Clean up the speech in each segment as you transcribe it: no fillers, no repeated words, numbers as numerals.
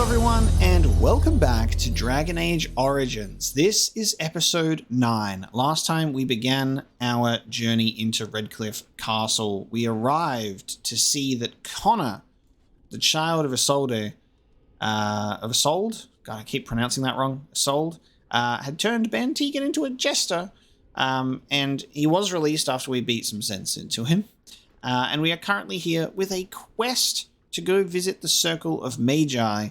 everyone, and welcome back to Dragon Age Origins. This is episode 9. Last time we began our journey into Redcliffe Castle, we arrived to see that Connor, the child of Isolde, God, I keep pronouncing that wrong, Isolde, had turned Ben Tegan into a jester, and he was released after we beat some sense into him. And we are currently here with a quest to go visit the Circle of Magi,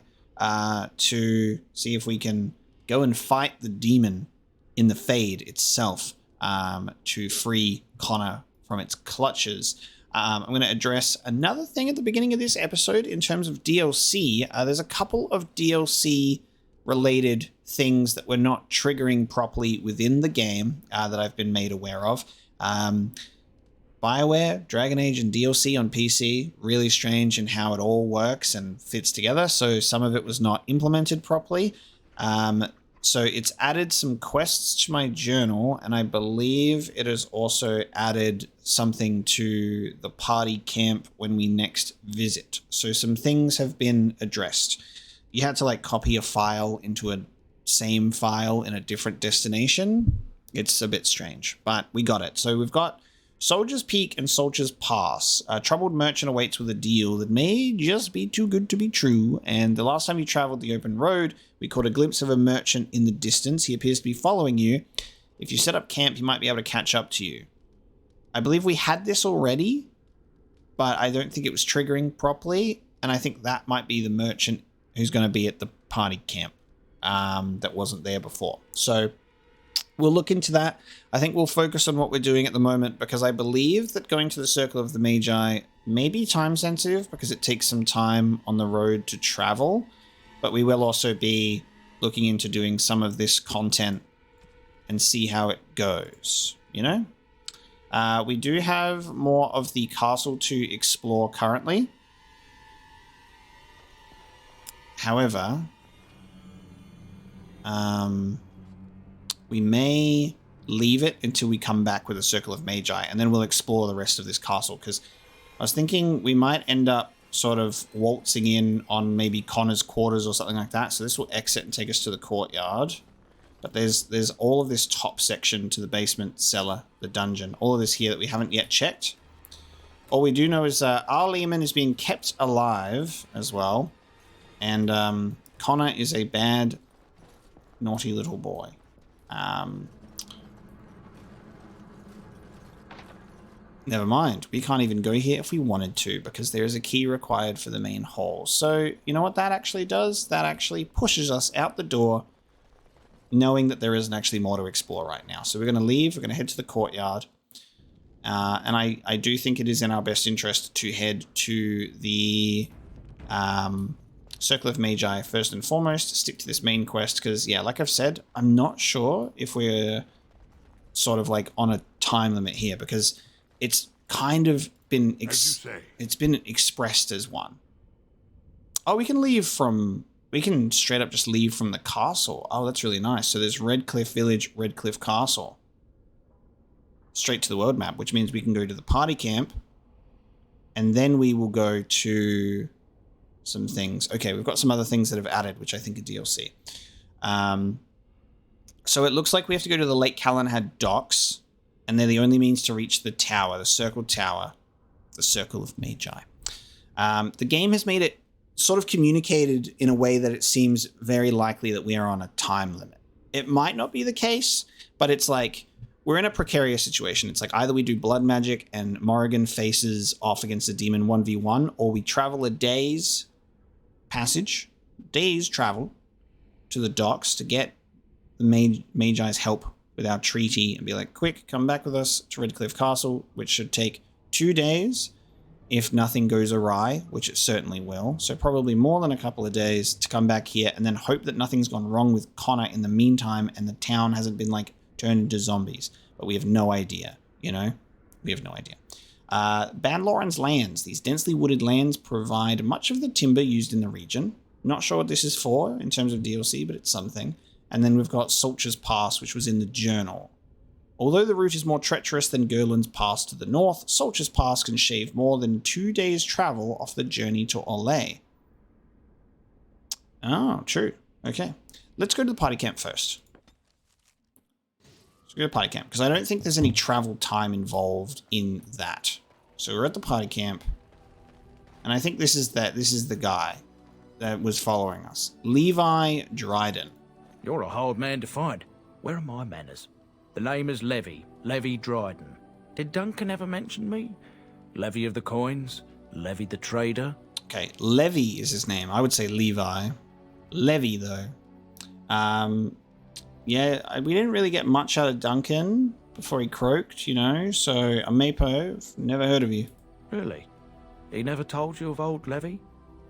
to see if we can go and fight the demon in the Fade itself, to free Connor from its clutches. I'm going to address another thing at the beginning of this episode in terms of DLC. There's a couple of DLC related things that were not triggering properly within the game that I've been made aware of. BioWare, Dragon Age, and DLC on PC, really strange in how it all works and fits together. So some of it was not implemented properly. So it's added some quests to my journal, and I believe it has also added something to the party camp when we next visit. So some things have been addressed. You had to like copy a file into a same file in a different destination. It's a bit strange, but we got it. So we've got Soldier's Peak and Soldier's Pass. A troubled merchant awaits with a deal that may just be too good to be true. And the last time you traveled the open road, we caught a glimpse of a merchant in the distance. He appears to be following you. If you set up camp, he might be able to catch up to you. I believe we had this already, but I don't think it was triggering properly. And I think that might be the merchant who's going to be at the party camp that wasn't there before. So we'll look into that. I think we'll focus on what we're doing at the moment, because I believe that going to the Circle of the Magi may be time sensitive because it takes some time on the road to travel, but we will also be looking into doing some of this content and see how it goes, you know? We do have more of the castle to explore currently. However, we may leave it until we come back with a Circle of Magi, and then we'll explore the rest of this castle, because I was thinking we might end up sort of waltzing in on maybe Connor's quarters or something like that. So this will exit and take us to the courtyard. But there's all of this top section to the basement cellar, the dungeon, all of this here that we haven't yet checked. All we do know is our Lehman is being kept alive as well. And Connor is a bad, naughty little boy. Never mind. We can't even go here if we wanted to, because there is a key required for the main hall. So, you know what that actually does? That actually pushes us out the door, knowing that there isn't actually more to explore right now. So we're going to leave. We're going to head to the courtyard. And I do think it is in our best interest to head to the Circle of Magi first and foremost, stick to this main quest, because, yeah, like I've said, I'm not sure if we're sort of like on a time limit here, because it's kind of been it's been expressed as one. Oh, we can straight up just leave from the castle. Oh, that's really nice. So there's Redcliffe Village, Redcliffe Castle. Straight to the world map, which means we can go to the party camp, and then we will go to some things. Okay, we've got some other things that have added, which I think are DLC. So it looks like we have to go to the Lake Calenhad docks, and they're the only means to reach the tower, the Circle Tower, the Circle of Magi. The game has made it sort of communicated in a way that it seems very likely that we are on a time limit. It might not be the case, but it's like we're in a precarious situation. It's like either we do blood magic and Morrigan faces off against a demon 1v1, or we travel a day's travel to the docks to get the Magi's help with our treaty and be like, quick, come back with us to Redcliffe Castle, which should take 2 days if nothing goes awry, which it certainly will. So probably more than a couple of days to come back here, and then hope that nothing's gone wrong with Connor in the meantime and the town hasn't been like turned into zombies. But we have no idea, you know? We have no idea. Bandloren's lands. These densely wooded lands provide much of the timber used in the region. Not sure what this is for in terms of DLC, but it's something. And then we've got Soldier's Pass, which was in the journal. Although the route is more treacherous than Gerland's Pass to the north, Soldier's Pass can shave more than 2 days' travel off the journey to Orlais. Oh, true. Okay. Let's go to the party camp first. Let's go to party camp, because I don't think there's any travel time involved in that. So we're at the party camp. And I think this is the guy that was following us. Levi Dryden. You're a hard man to find. Where are my manners? The name is Levy Dryden. Did Duncan ever mention me? Levy of the coins? Levy the trader? Okay, Levy is his name. I would say Levi. Levy, though. Yeah, we didn't really get much out of Duncan before he croaked, you know, so a Mapo, never heard of you. Really? He never told you of old Levy?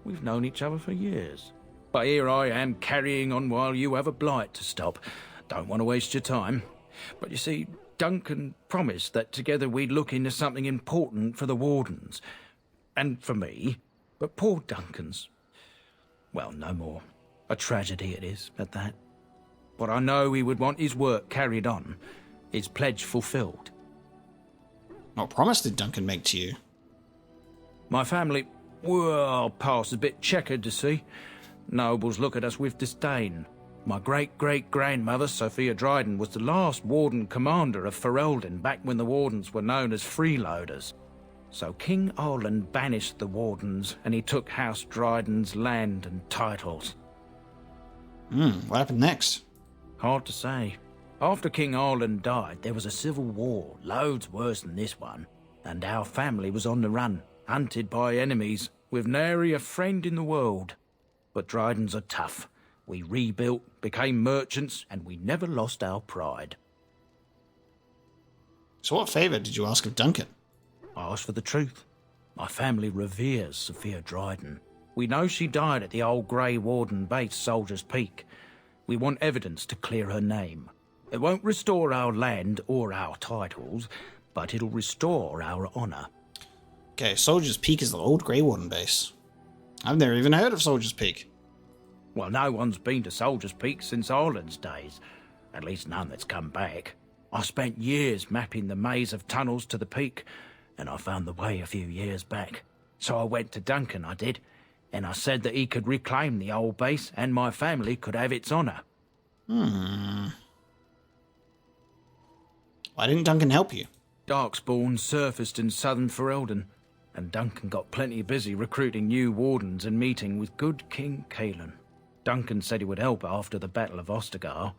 We've known each other for years. But here I am carrying on while you have a blight to stop. Don't want to waste your time. But you see, Duncan promised that together we'd look into something important for the Wardens. And for me. But poor Duncan's... well, no more. A tragedy it is, at that. But I know he would want his work carried on. His pledge fulfilled. What promise did Duncan make to you? My family, well, past a bit checkered to see. Nobles look at us with disdain. My great-great-grandmother, Sophia Dryden, was the last Warden commander of Ferelden back when the Wardens were known as freeloaders. So King Arlen banished the Wardens, and he took House Dryden's land and titles. What happened next? Hard to say. After King Arlen died, there was a civil war, loads worse than this one, and our family was on the run, hunted by enemies, with nary a friend in the world. But Drydens are tough. We rebuilt, became merchants, and we never lost our pride. So what favour did you ask of Duncan? I asked for the truth. My family reveres Sophia Dryden. We know she died at the old Grey Warden base, Soldier's Peak. We want evidence to clear her name. It won't restore our land or our titles, but it'll restore our honour. Okay, Soldier's Peak is the old Grey Warden base. I've never even heard of Soldier's Peak. Well, no one's been to Soldier's Peak since Arlen's days. At least none that's come back. I spent years mapping the maze of tunnels to the peak, and I found the way a few years back. So I went to Duncan, I did, and I said that he could reclaim the old base and my family could have its honour. Why didn't Duncan help you? Darkspawn surfaced in southern Ferelden, and Duncan got plenty busy recruiting new wardens and meeting with good King Cailan. Duncan said he would help after the Battle of Ostagar.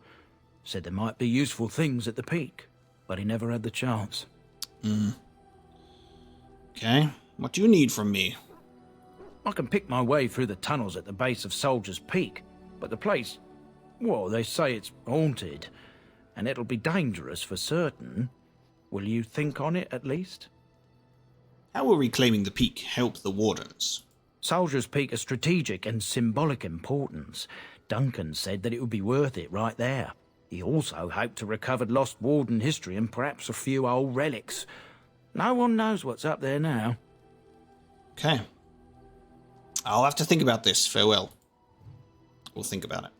Said there might be useful things at the peak, but he never had the chance. Okay, what do you need from me? I can pick my way through the tunnels at the base of Soldier's Peak, but the place, well, they say it's haunted, and it'll be dangerous for certain. Will you think on it at least? How will reclaiming the peak help the Wardens? Soldier's Peak is strategic and symbolic importance. Duncan said that it would be worth it right there. He also hoped to recover lost Warden history and perhaps a few old relics. No one knows what's up there now. Okay. I'll have to think about this. Farewell. We'll think about it.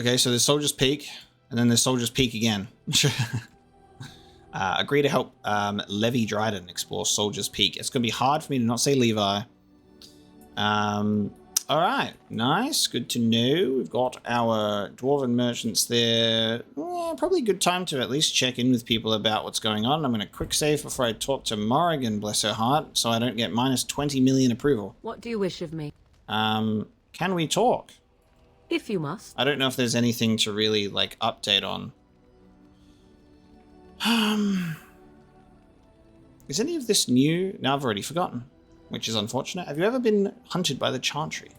Okay, so there's Soldier's Peak, and then there's Soldier's Peak again. Agree to help Levy Dryden explore Soldier's Peak. It's going to be hard for me to not say Levi. All right, nice, good to know. We've got our dwarven merchants there. Probably a good time to at least check in with people about what's going on. I'm going to quick save before I talk to Morrigan, bless her heart, so I don't get minus 20 million approval. What do you wish of me? Can we talk? If you must. I don't know if there's anything to really, like, update on. Is any of this new? No, I've already forgotten, which is unfortunate. Have you ever been hunted by the Chantry?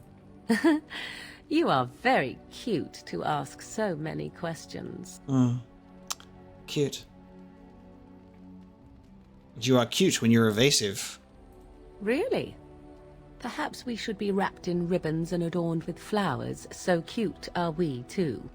You are very cute to ask so many questions. Cute. You are cute when you're evasive. Really? Perhaps we should be wrapped in ribbons and adorned with flowers. So cute are we, too.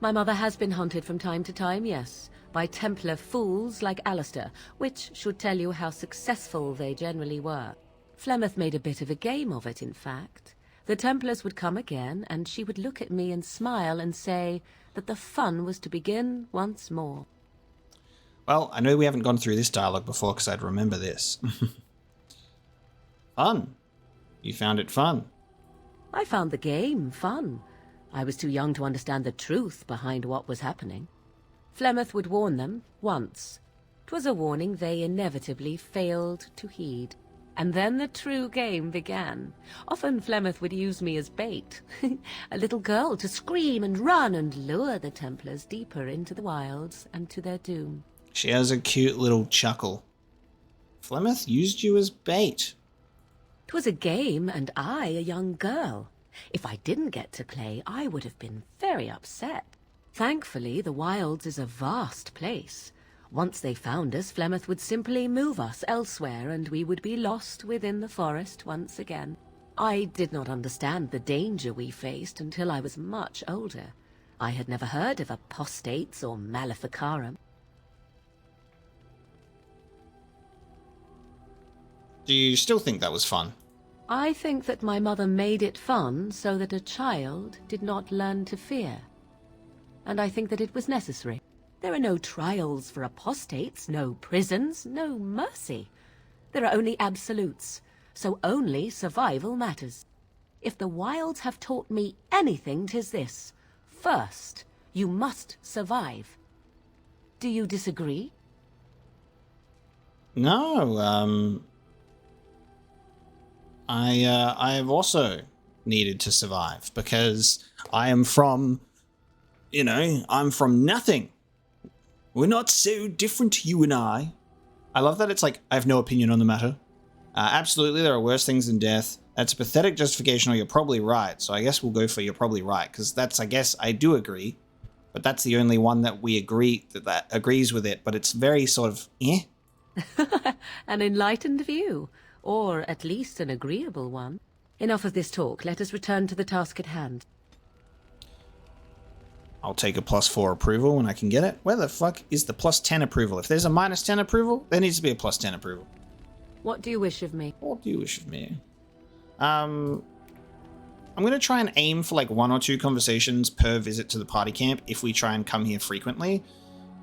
My mother has been hunted from time to time, yes, by Templar fools like Alistair, which should tell you how successful they generally were. Flemeth made a bit of a game of it, in fact. The Templars would come again, and she would look at me and smile and say that the fun was to begin once more. Well, I know we haven't gone through this dialogue before because I'd remember this. Fun. You found it fun. I found the game fun. I was too young to understand the truth behind what was happening. Flemeth would warn them once. 'Twas a warning they inevitably failed to heed. And then the true game began. Often Flemeth would use me as bait. A little girl to scream and run and lure the Templars deeper into the wilds and to their doom. She has a cute little chuckle. Flemeth used you as bait. 'Twas a game, and I a young girl. If I didn't get to play, I would have been very upset. Thankfully, the wilds is a vast place. Once they found us, Flemeth would simply move us elsewhere, and we would be lost within the forest once again. I did not understand the danger we faced until I was much older. I had never heard of apostates or maleficarum. Do you still think that was fun? I think that my mother made it fun so that a child did not learn to fear. And I think that it was necessary. There are no trials for apostates, no prisons, no mercy. There are only absolutes, so only survival matters. If the wilds have taught me anything, 'tis this. First, you must survive. Do you disagree? No, I have also needed to survive because I am from, I'm from nothing. We're not so different, you and I. I love that it's like, I have no opinion on the matter. Absolutely, there are worse things than death. That's a pathetic justification, or you're probably right. So I guess we'll go for you're probably right, because that's, I guess, I do agree. But that's the only one that we agree, that agrees with it. But it's very sort of, eh? An enlightened view, or at least an agreeable one. Enough of this talk. Let us return to the task at hand. I'll take a +4 approval when I can get it. Where the fuck is the +10 approval? If there's a -10 approval, there needs to be a +10 approval. What do you wish of me? What do you wish of me? I'm going to try and aim for like 1 or 2 conversations per visit to the party camp if we try and come here frequently.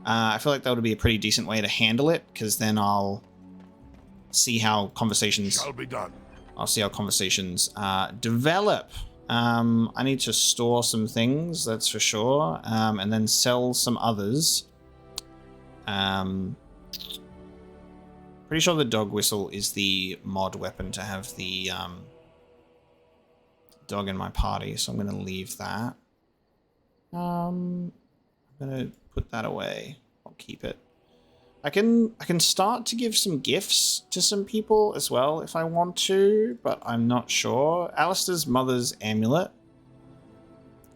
I feel like that would be a pretty decent way to handle it, because then I'll see how conversations... Shall be done. I'll see how conversations develop. I need to store some things, that's for sure, and then sell some others. Pretty sure the dog whistle is the mod weapon to have the dog in my party, so I'm going to leave that. I'm going to put that away. I'll keep it. I can start to give some gifts to some people as well if I want to, but I'm not sure. Alistair's mother's amulet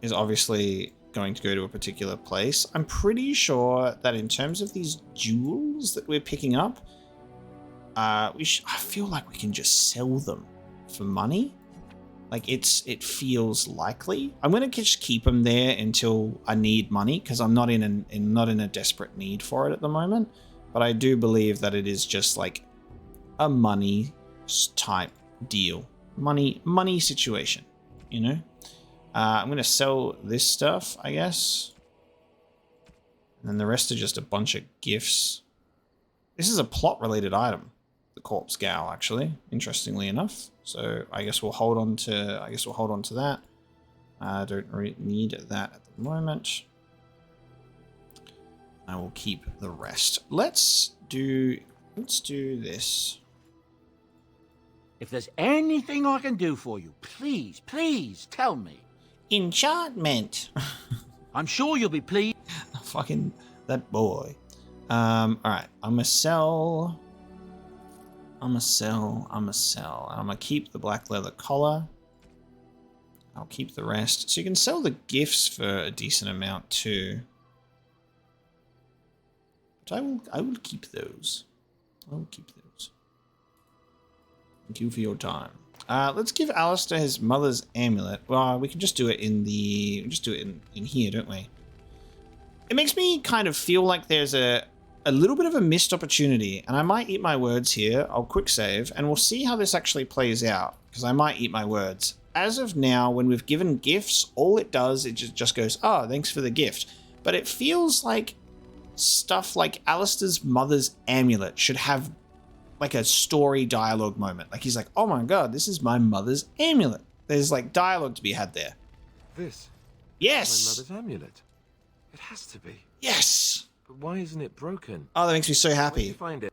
is obviously going to go to a particular place. I'm pretty sure that in terms of these jewels that we're picking up, I feel like we can just sell them for money. Like it feels likely. I'm gonna just keep them there until I need money, because I'm not in a desperate need for it at the moment. But I do believe that it is just like a money type deal, money situation, I'm gonna sell this stuff, I guess, and then the rest are just a bunch of gifts. This is a plot related item, the corpse gal, actually, interestingly enough. So I guess we'll hold on to that. I don't need that at the moment. I will keep the rest. Let's do this. If there's anything I can do for you, please tell me. Enchantment. I'm sure you'll be pleased. Fucking that boy. Alright, I'm gonna sell. And I'm gonna keep the black leather collar. I'll keep the rest. So you can sell the gifts for a decent amount too. But I will keep those. I will keep those. Thank you for your time. Let's give Alistair his mother's amulet. Well, we can just do it in here, don't we? It makes me kind of feel like there's a little bit of a missed opportunity, and I might eat my words here. I'll quick save, and we'll see how this actually plays out, because I might eat my words. As of now, when we've given gifts, all it does, it just goes, oh, thanks for the gift. But it feels like stuff like Alistair's mother's amulet should have like a story dialogue moment. Like he's like, oh my god, this is my mother's amulet. There's like dialogue to be had there. This? Yes. My mother's amulet. It has to be. Yes. But why isn't it broken? Oh, that makes me so Where'd happy. you find it?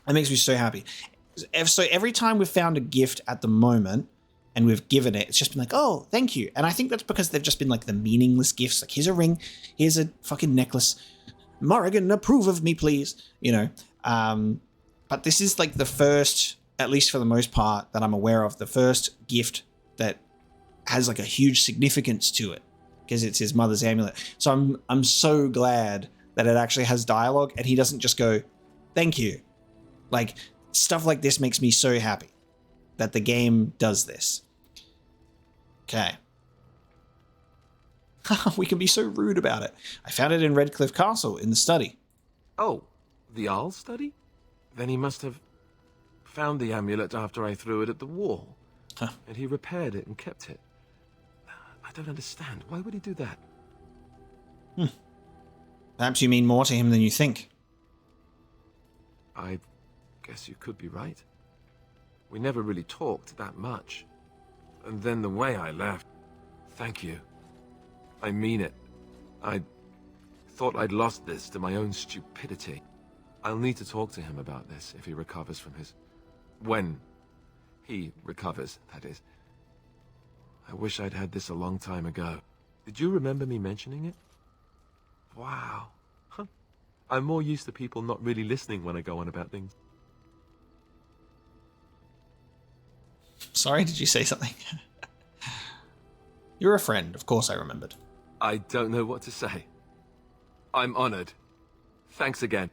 That makes me so happy. So every time we've found a gift at the moment and we've given it, it's just been like, oh, thank you. And I think that's because they've just been like the meaningless gifts. Like, here's a ring. Here's a fucking necklace. Morrigan, approve of me, please. You know, but this is like the first, at least for the most part, that I'm aware of, the first gift that has like a huge significance to it because it's his mother's amulet. So I'm so glad that it actually has dialogue and he doesn't just go, thank you. Like, stuff like this makes me so happy that the game does this. Okay. We can be so rude about it. I found it in Redcliffe Castle in the study. Oh, the Owl study? Then he must have found the amulet after I threw it at the wall. Huh. And he repaired it and kept it. I don't understand. Why would he do that? Perhaps you mean more to him than you think. I guess you could be right. We never really talked that much. And then the way I left... Thank you. I mean it. I thought I'd lost this to my own stupidity. I'll need to talk to him about this if he recovers from his... When he recovers, that is. I wish I'd had this a long time ago. Did you remember me mentioning it? Wow. Huh. I'm more used to people not really listening when I go on about things. Sorry, did you say something? You're a friend. Of course I remembered. I don't know what to say. I'm honored. Thanks again.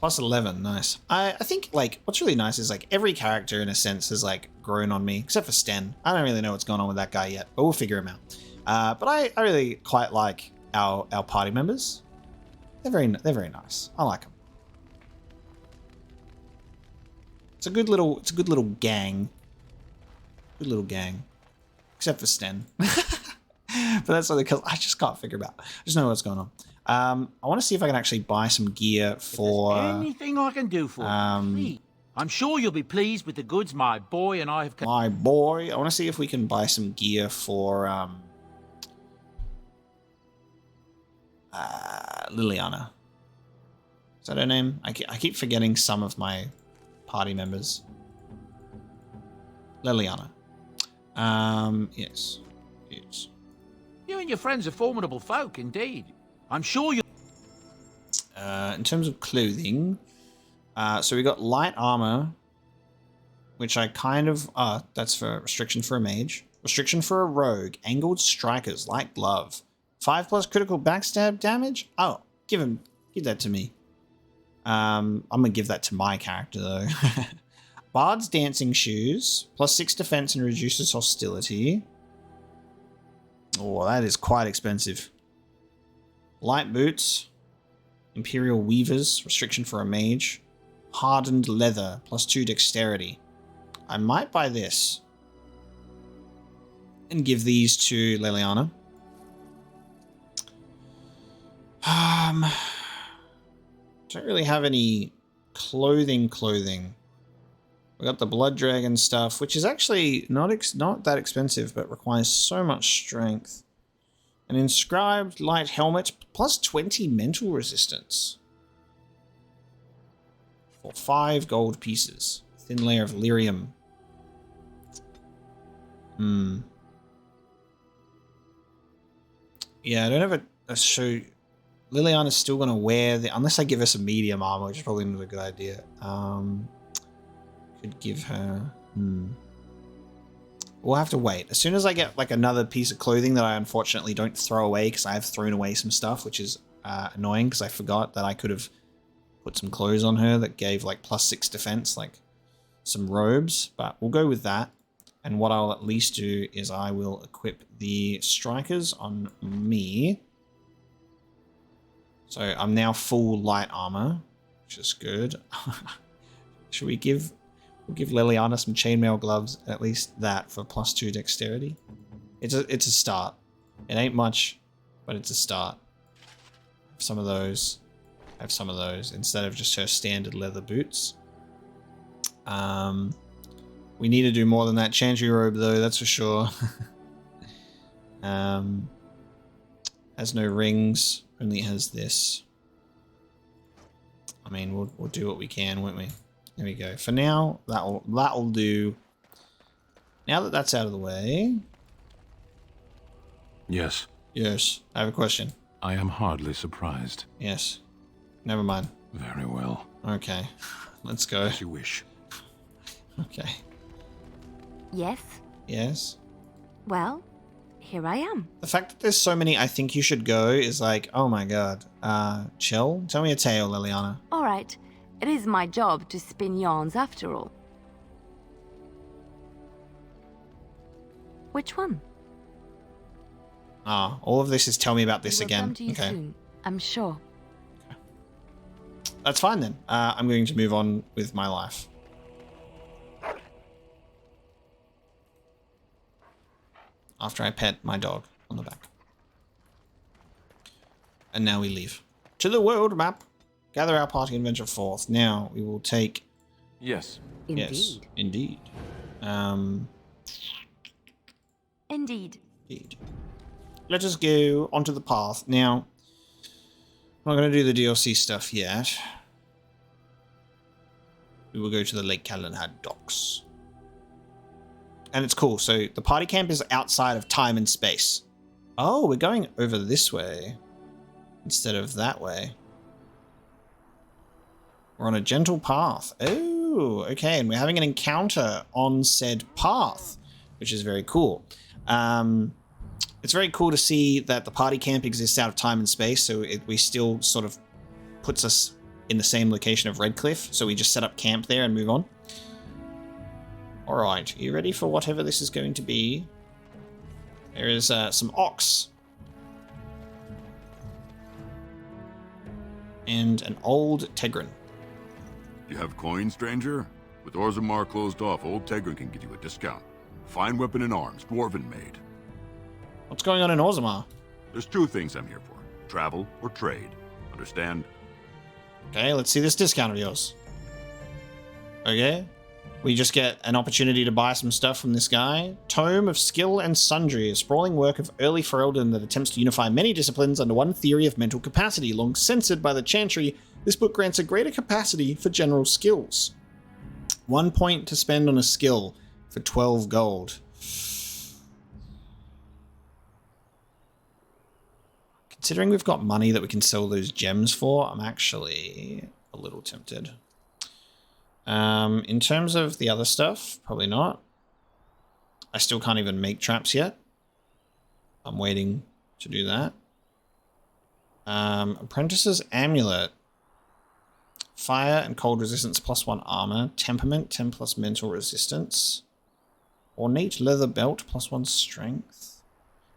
Plus 11, nice. I think, like, what's really nice is, like, every character, in a sense, has, like, grown on me, except for Sten. I don't really know what's going on with that guy yet, but we'll figure him out. But I really quite like our party members. They're very nice. I like them. It's a good little gang. Good little gang. Except for Sten. But that's only because I just can't figure him out. I just know what's going on. I want to see if I can actually buy some gear for... If there's anything I can do for you, please. I'm sure you'll be pleased with the goods my boy and I have... My boy. I want to see if we can buy some gear for Liliana. Is that her name? I keep forgetting some of my party members. Liliana. Yes. Yes. You and your friends are formidable folk, indeed. I'm sure you... In terms of clothing, so we got light armor, which I kind of... that's for restriction for a mage. Restriction for a rogue. Angled strikers, light glove. 5+ critical backstab damage? Oh, give that to me. I'm going to give that to my character, though. Bard's dancing shoes. +6 defense and reduces hostility. Oh, that is quite expensive. Light boots. Imperial weavers. Restriction for a mage. Hardened leather. +2 dexterity. I might buy this. And give these to Liliana. Don't really have any clothing. We got the Blood Dragon stuff, which is actually not that expensive, but requires so much strength. An inscribed light helmet, +20 mental resistance. For 5 gold pieces. Thin layer of lyrium. Yeah, I don't have a shoe. Liliana's still going to wear the... Unless I give her some medium armor, which is probably not a good idea. Could give her... We'll have to wait. As soon as I get like another piece of clothing that I unfortunately don't throw away, because I have thrown away some stuff, which is annoying because I forgot that I could have put some clothes on her that gave like +6 defense, like some robes. But we'll go with that. And what I'll at least do is I will equip the strikers on me. So I'm now full light armor, which is good. Should we give... We'll give Liliana some chainmail gloves, at least that, for +2 dexterity. It's a start. It ain't much, but it's a start. Have some of those. Have some of those instead of just her standard leather boots. We need to do more than that Chantry robe, though, that's for sure. Has no rings, only has this. I mean, we'll do what we can, won't we? There we go. For now, that'll do. Now that that's out of the way. Yes. Yes, I have a question. I am hardly surprised. Yes. Never mind. Very well. Okay. Let's go. As you wish. Okay. Yes? Yes. Well, here I am. The fact that there's so many I think you should go is like, oh my god. Chill? Tell me a tale, Liliana. All right. It is my job to spin yarns after all. Which one? All of this is tell me about this It will again. come to you Okay. soon, I'm sure. That's fine then. I'm going to move on with my life. After I pet my dog on the back. And now we leave. To the world map. Gather our party and venture forth. Now we will take... Yes. Indeed. Yes, indeed. Indeed. Indeed. Let us go onto the path. Now, I'm not going to do the DLC stuff yet. We will go to the Lake Calenhad docks. And it's cool. So the party camp is outside of time and space. Oh, we're going over this way instead of that way. We're on a gentle path. Oh, okay. And we're having an encounter on said path, which is very cool. It's very cool to see that the party camp exists out of time and space, so we still sort of puts us in the same location of Redcliffe, so we just set up camp there and move on. Alright, are you ready for whatever this is going to be? There is some ox. And an old Tegrin. You have coin, stranger? With Orzammar closed off, old Tegrin can get you a discount. Fine weapon and arms, dwarven made. What's going on in Orzammar? There's two things I'm here for. Travel or trade. Understand? Okay, let's see this discount of yours. Okay. We just get an opportunity to buy some stuff from this guy. Tome of Skill and Sundry, a sprawling work of early Ferelden that attempts to unify many disciplines under one theory of mental capacity. Long censored by the Chantry, this book grants a greater capacity for general skills. 1 point to spend on a skill for 12 gold. Considering we've got money that we can sell those gems for, I'm actually a little tempted. In terms of the other stuff, probably not. I still can't even make traps yet. I'm waiting to do that. Apprentice's Amulet. Fire and cold resistance +1 armor. Temperament 10 plus mental resistance. Ornate leather belt +1 strength.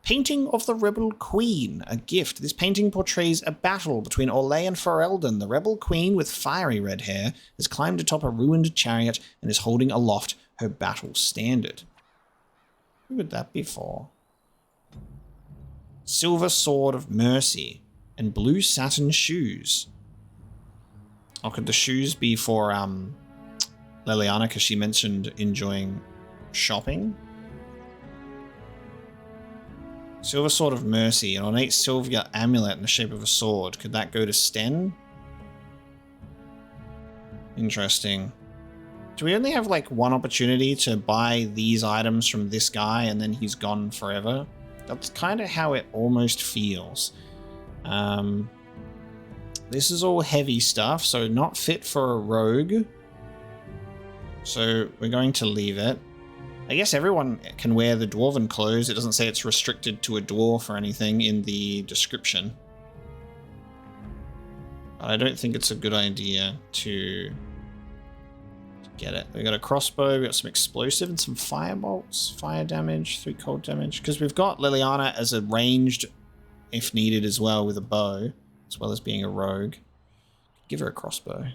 Painting of the Rebel Queen, a gift. This painting portrays a battle between Orlais and Ferelden. The Rebel Queen, with fiery red hair, has climbed atop a ruined chariot and is holding aloft her battle standard. Who would that be for? Silver Sword of Mercy and blue satin shoes. Or could the shoes be for Liliana, because she mentioned enjoying shopping? Silver Sword of Mercy, an ornate silver amulet in the shape of a sword. Could that go to Sten? Interesting. Do we only have like one opportunity to buy these items from this guy and then he's gone forever? That's kind of how it almost feels. This is all heavy stuff, so not fit for a rogue. So we're going to leave it. I guess everyone can wear the dwarven clothes. It doesn't say it's restricted to a dwarf or anything in the description. But I don't think it's a good idea to get it. We got a crossbow, we got some explosive and some fire bolts. Fire damage, 3 cold damage. Because we've got Liliana as a ranged, if needed as well, with a bow, as well as being a rogue. Give her a crossbow.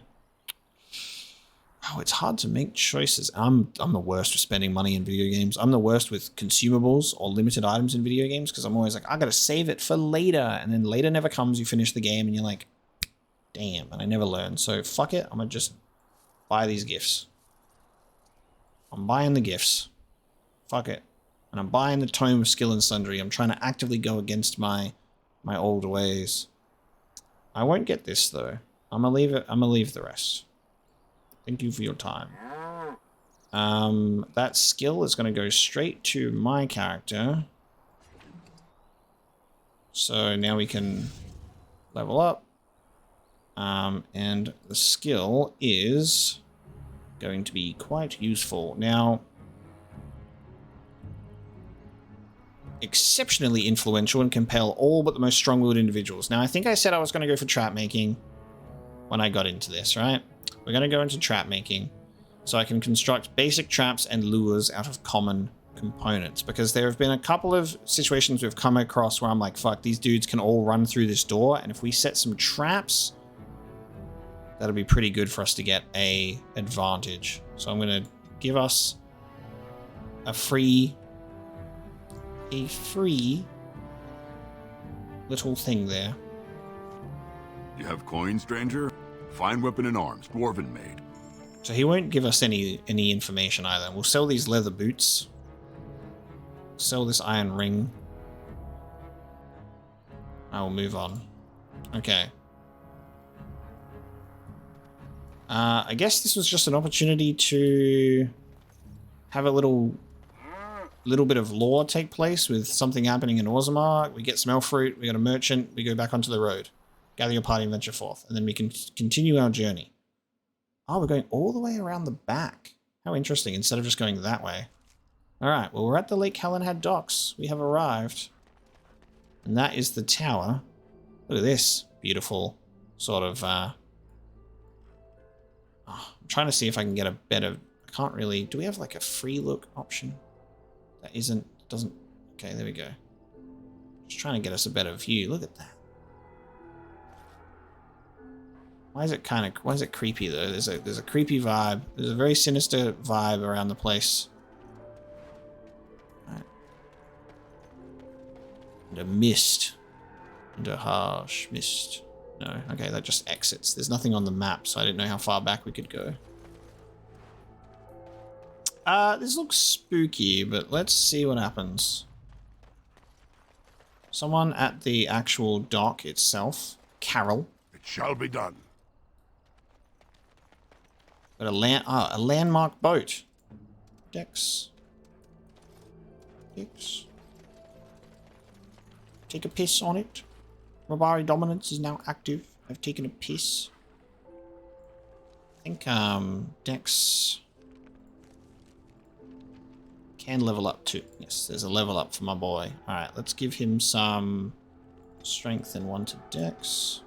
Oh, it's hard to make choices. I'm the worst with spending money in video games. I'm the worst with consumables or limited items in video games because I'm always like, I gotta save it for later. And then later never comes, you finish the game and you're like, damn, and I never learn. So fuck it, I'm gonna just buy these gifts. I'm buying the gifts. Fuck it. And I'm buying the Tome of Skill and Sundry. I'm trying to actively go against my old ways. I won't get this though. I'm gonna leave it. I'm gonna leave the rest. Thank you for your time. That skill is gonna go straight to my character. So now we can level up. And the skill is going to be quite useful. Now, exceptionally influential and compel all but the most strong-willed individuals. Now, I think I said I was going to go for trap making when I got into this, right? We're going to go into trap making so I can construct basic traps and lures out of common components, because there have been a couple of situations we've come across where I'm like, fuck, these dudes can all run through this door, and if we set some traps, that'll be pretty good for us to get a advantage. So I'm going to give us a free little thing there. You have coin, stranger? Fine weapon and arms, dwarven made. So he won't give us any information either. We'll sell these leather boots. Sell this iron ring. I will move on. Okay. I guess this was just an opportunity to have a little bit of lore take place with something happening in Orzammar. We get some elf fruit, we got a merchant, we go back onto the road. Gather your party and venture forth. And then we can continue our journey. Oh, we're going all the way around the back. How interesting, instead of just going that way. Alright, well, we're at the Lake Helen docks. We have arrived. And that is the tower. Look at this beautiful sort of... I'm trying to see if I can get a better... I can't really... Do we have like a free look option? That doesn't... Okay, there we go. Just trying to get us a better view. Look at that. Why is it creepy though? There's a creepy vibe. There's a very sinister vibe around the place. Right. And a mist. And a harsh mist. No, okay, that just exits. There's nothing on the map, so I didn't know how far back we could go. This looks spooky, but let's see what happens. Someone at the actual dock itself. Carol. It shall be done. Got a landmark boat. Dex. Take a piss on it. Robari dominance is now active. I've taken a piss. I think Dex can level up too. Yes, there's a level up for my boy. Alright, let's give him some strength and one to Dex.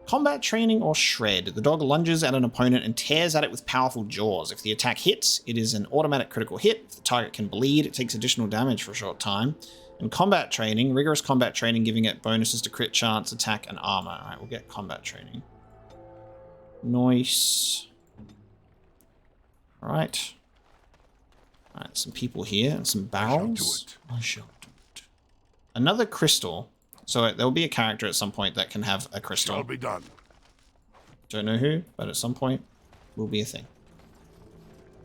Combat training or shred. The dog lunges at an opponent and tears at it with powerful jaws. If the attack hits, it is an automatic critical hit. If the target can bleed, it takes additional damage for a short time. And combat training, rigorous combat training, giving it bonuses to crit chance, attack, and armor. Alright, we'll get combat training. Nice. Alright. Alright, some people here and some barrels. I shall do it. Another crystal. So there will be a character at some point that can have a crystal. Shall be done. Don't know who, but at some point will be a thing.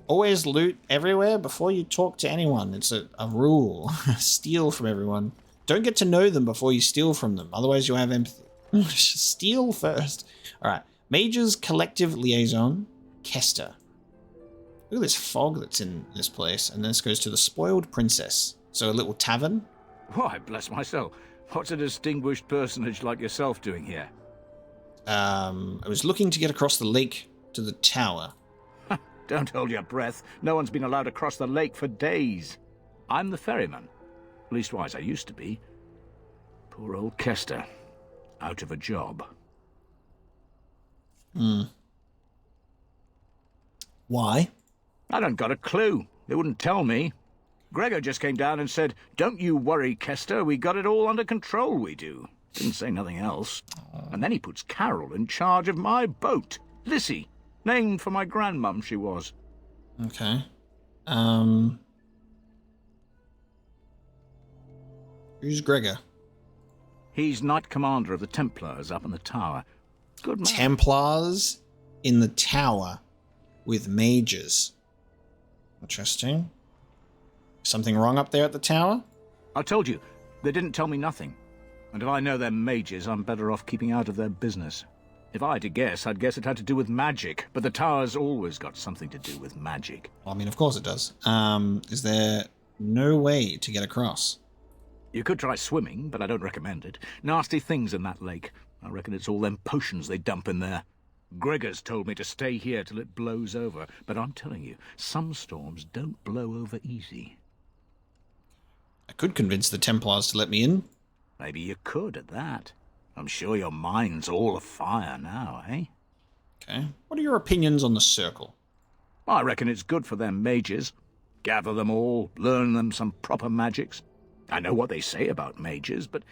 Always loot everywhere before you talk to anyone. It's a rule. Steal from everyone. Don't get to know them before you steal from them. Otherwise you'll have empathy. Steal first. Alright. Mage's Collective Liaison. Kester. Look at this fog that's in this place. And this goes to the Spoiled Princess. So a little tavern. Why, bless my soul. What's a distinguished personage like yourself doing here? I was looking to get across the lake to the tower. Don't hold your breath. No one's been allowed across the lake for days. I'm the ferryman. Leastwise, I used to be. Poor old Kester. Out of a job. Why? I don't got a clue. They wouldn't tell me. Gregor just came down and said, "Don't you worry, Kester. We got it all under control, we do." Didn't say nothing else. And then he puts Carol in charge of my boat. Lissy. Named for my grandmum, she was. Okay. Who's Gregor? He's Knight Commander of the Templars up in the tower. Good man. Templars in the tower with mages. Interesting. Something wrong up there at the tower? I told you, they didn't tell me nothing. And if I know they're mages, I'm better off keeping out of their business. If I had to guess, I'd guess it had to do with magic, but the tower's always got something to do with magic. Well, I mean, of course it does. Is there no way to get across? You could try swimming, but I don't recommend it. Nasty things in that lake. I reckon it's all them potions they dump in there. Gregor's told me to stay here till it blows over, but I'm telling you, some storms don't blow over easy. I could convince the Templars to let me in. Maybe you could at that. I'm sure your mind's all afire now, eh? Okay. What are your opinions on the circle? I reckon it's good for them mages. Gather them all, learn them some proper magics. I know what they say about mages, but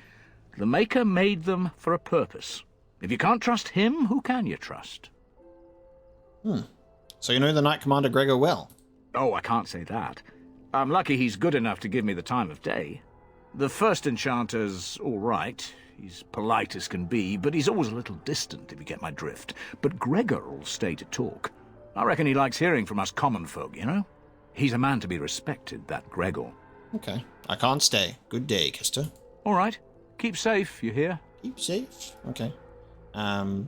the Maker made them for a purpose. If you can't trust him, who can you trust? So you know the Knight Commander Gregor well? Oh, I can't say that. I'm lucky he's good enough to give me the time of day. The first Enchanter's all right. He's polite as can be, but he's always a little distant, if you get my drift. But Gregor'll stay to talk. I reckon he likes hearing from us common folk, you know? He's a man to be respected, that Gregor. Okay. I can't stay. Good day, Kester. All right. Keep safe, you hear? Keep safe. Okay. Alright.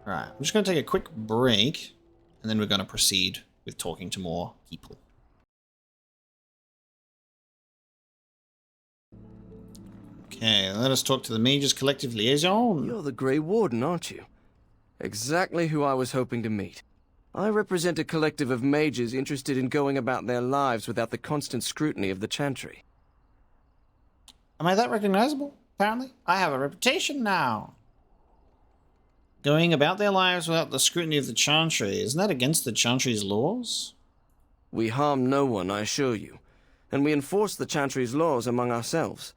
I'm just going to take a quick break, and then we're going to proceed with talking to more people. Okay, let us talk to the Mages Collective Liaison. You're the Grey Warden, aren't you? Exactly who I was hoping to meet. I represent a collective of mages interested in going about their lives without the constant scrutiny of the Chantry. Am I that recognizable? Apparently. I have a reputation now. Going about their lives without the scrutiny of the Chantry. Isn't that against the Chantry's laws? We harm no one, I assure you, and we enforce the Chantry's laws among ourselves.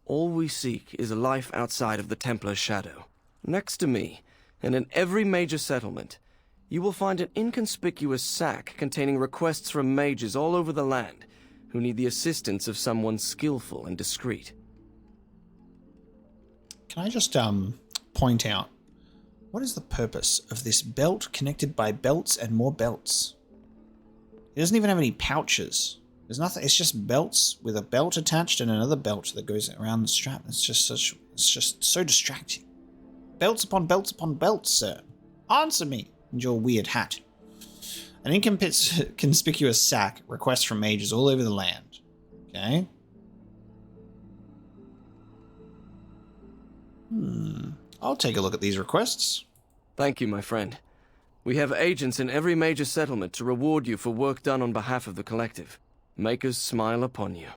All we seek is a life outside of the Templar's shadow. Next to me, and in every major settlement, you will find an inconspicuous sack containing requests from mages all over the land who need the assistance of someone skillful and discreet. Can I just point out, what is the purpose of this belt connected by belts and more belts? It doesn't even have any pouches. There's nothing. It's just belts with a belt attached and another belt that goes around the strap. It's just so distracting. Belts upon belts upon belts, sir. Answer me and your weird hat. An inconspicuous sack. Requests from mages all over the land. Okay. I'll take a look at these requests. Thank you, my friend. We have agents in every major settlement to reward you for work done on behalf of the collective. Makers smile upon you.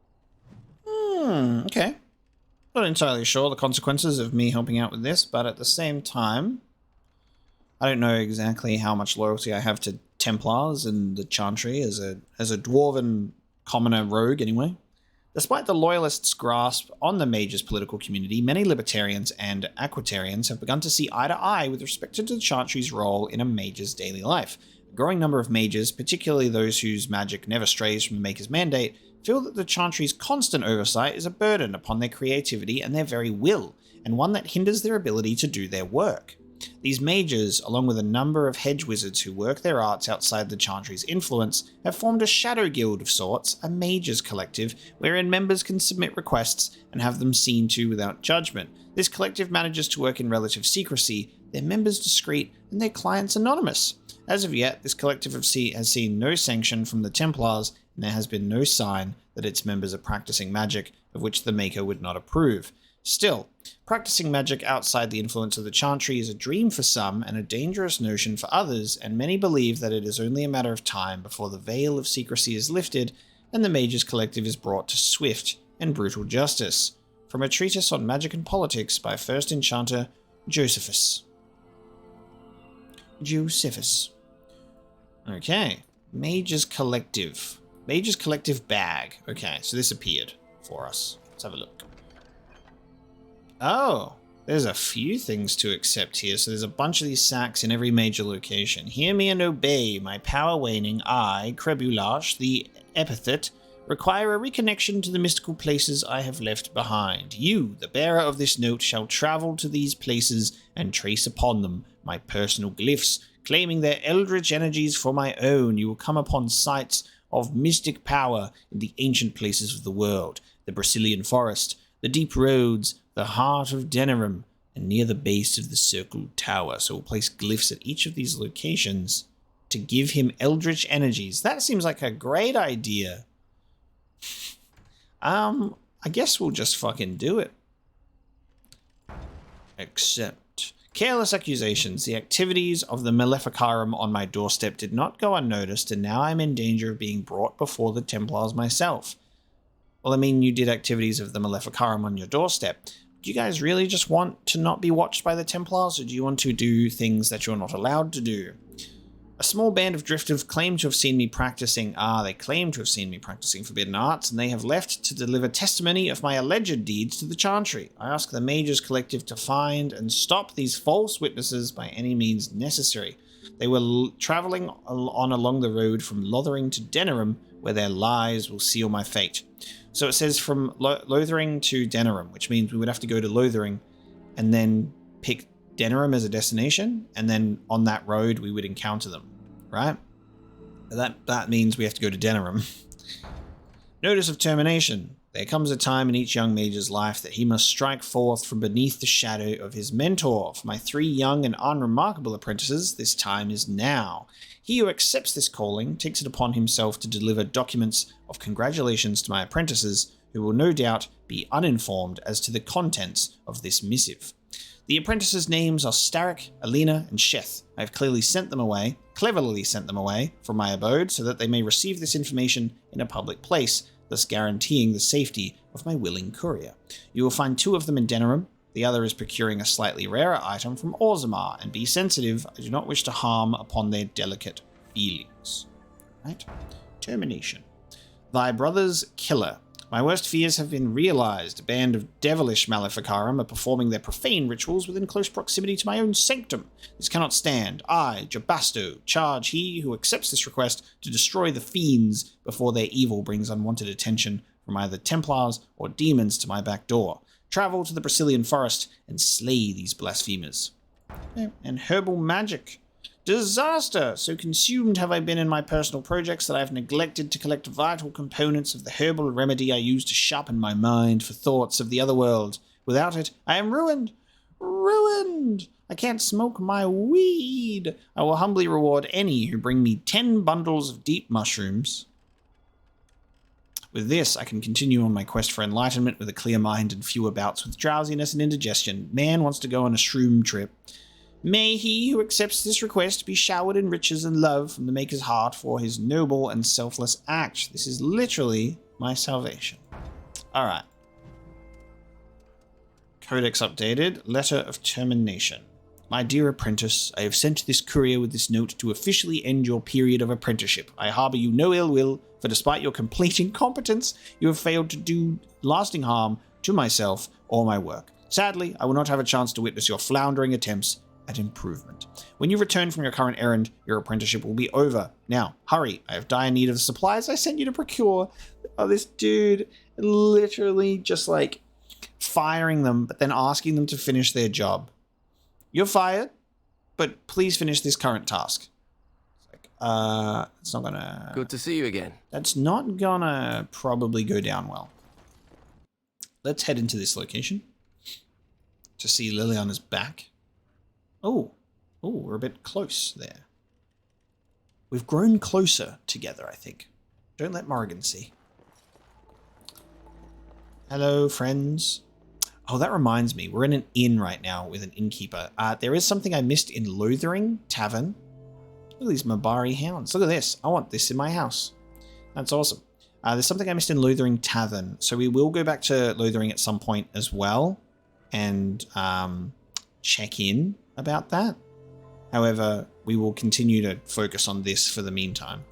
Okay. Not entirely sure the consequences of me helping out with this, but at the same time, I don't know exactly how much loyalty I have to Templars and the Chantry as a dwarven commoner rogue anyway. Despite the Loyalists' grasp on the mages' political community, many Libertarians and Aquitarians have begun to see eye to eye with respect to the Chantry's role in a mage's daily life. A growing number of mages, particularly those whose magic never strays from the Maker's mandate, feel that the Chantry's constant oversight is a burden upon their creativity and their very will, and one that hinders their ability to do their work. These mages, along with a number of hedge wizards who work their arts outside the Chantry's influence, have formed a shadow guild of sorts, a mages collective, wherein members can submit requests and have them seen to without judgment. This collective manages to work in relative secrecy, their members discreet, and their clients anonymous. As of yet, this collective has seen no sanction from the Templars, and there has been no sign that its members are practicing magic of which the Maker would not approve. Still, practicing magic outside the influence of the Chantry is a dream for some and a dangerous notion for others, and many believe that it is only a matter of time before the veil of secrecy is lifted and the Mages Collective is brought to swift and brutal justice. From a treatise on magic and politics by First Enchanter Josephus. Okay, Mages Collective. Mages Collective bag. Okay, so this appeared for us. Let's have a look. Oh, there's a few things to accept here. So there's a bunch of these sacks in every major location. Hear me and obey. My power waning, I, Crebulash, the epithet, require a reconnection to the mystical places I have left behind. You, the bearer of this note, shall travel to these places and trace upon them my personal glyphs, claiming their eldritch energies for my own. You will come upon sites of mystic power in the ancient places of the world, the Brazilian forest, the deep roads, the heart of Denerim, and near the base of the circled tower. So we'll place glyphs at each of these locations to give him eldritch energies. That seems like a great idea. I guess we'll just fucking do it. Except careless accusations. The activities of the Maleficarum on my doorstep did not go unnoticed, and now I'm in danger of being brought before the Templars myself. Well, I mean, you did activities of the Maleficarum on your doorstep. Do you guys really just want to not be watched by the Templars, or do you want to do things that you're not allowed to do? A small band of drifters claim to have seen me practicing. They claim to have seen me practicing forbidden arts, and they have left to deliver testimony of my alleged deeds to the Chantry. I ask the Mages Collective to find and stop these false witnesses by any means necessary. They were travelling on along the road from Lothering to Denerim, where their lies will seal my fate. So it says from Lothering to Denerim, which means we would have to go to Lothering and then pick Denerim as a destination, and then on that road we would encounter them, right? That means we have to go to Denerim. Notice of termination. There comes a time in each young mage's life that he must strike forth from beneath the shadow of his mentor. For my 3 young and unremarkable apprentices, this time is now. He who accepts this calling takes it upon himself to deliver documents of congratulations to my apprentices, who will no doubt be uninformed as to the contents of this missive. The apprentices' names are Starrick, Alina, and Sheth. I have cleverly sent them away from my abode so that they may receive this information in a public place, thus guaranteeing the safety of my willing courier. You will find 2 of them in Denerim. The other is procuring a slightly rarer item from Orzammar, and be sensitive, I do not wish to harm upon their delicate feelings. Right? Termination. Thy brother's killer. My worst fears have been realized. A band of devilish Maleficarum are performing their profane rituals within close proximity to my own sanctum. This cannot stand. I, Jabasto, charge he who accepts this request to destroy the fiends before their evil brings unwanted attention from either Templars or demons to my back door. Travel to the Brazilian forest and slay these blasphemers. And herbal magic. Disaster! So consumed have I been in my personal projects that I have neglected to collect vital components of the herbal remedy I use to sharpen my mind for thoughts of the other world. Without it, I am ruined! Ruined! I can't smoke my weed! I will humbly reward any who bring me 10 bundles of deep mushrooms. With this, I can continue on my quest for enlightenment with a clear mind and fewer bouts with drowsiness and indigestion. Man wants to go on a shroom trip. May he who accepts this request be showered in riches and love from the Maker's heart for his noble and selfless act. This is literally my salvation. Alright. Codex updated. Letter of termination. My dear apprentice, I have sent this courier with this note to officially end your period of apprenticeship. I harbour you no ill will, for despite your complete incompetence, you have failed to do lasting harm to myself or my work. Sadly, I will not have a chance to witness your floundering attempts at improvement. When you return from your current errand, your apprenticeship will be over. Now, hurry. I have dire need of the supplies I sent you to procure. Oh, this dude literally just like firing them, but then asking them to finish their job. You're fired, but please finish this current task. It's like, it's not gonna... Good to see you again. That's not gonna probably go down well. Let's head into this location to see Liliana's back. Oh, we're a bit close there. We've grown closer together, I think. Don't let Morrigan see. Hello, friends. Oh, that reminds me. We're in an inn right now with an innkeeper. There is something I missed in Lothering Tavern. Look at these Mabari hounds. Look at this. I want this in my house. That's awesome. There's something I missed in Lothering Tavern. So we will go back to Lothering at some point as well and check in about that. However, we will continue to focus on this for the meantime.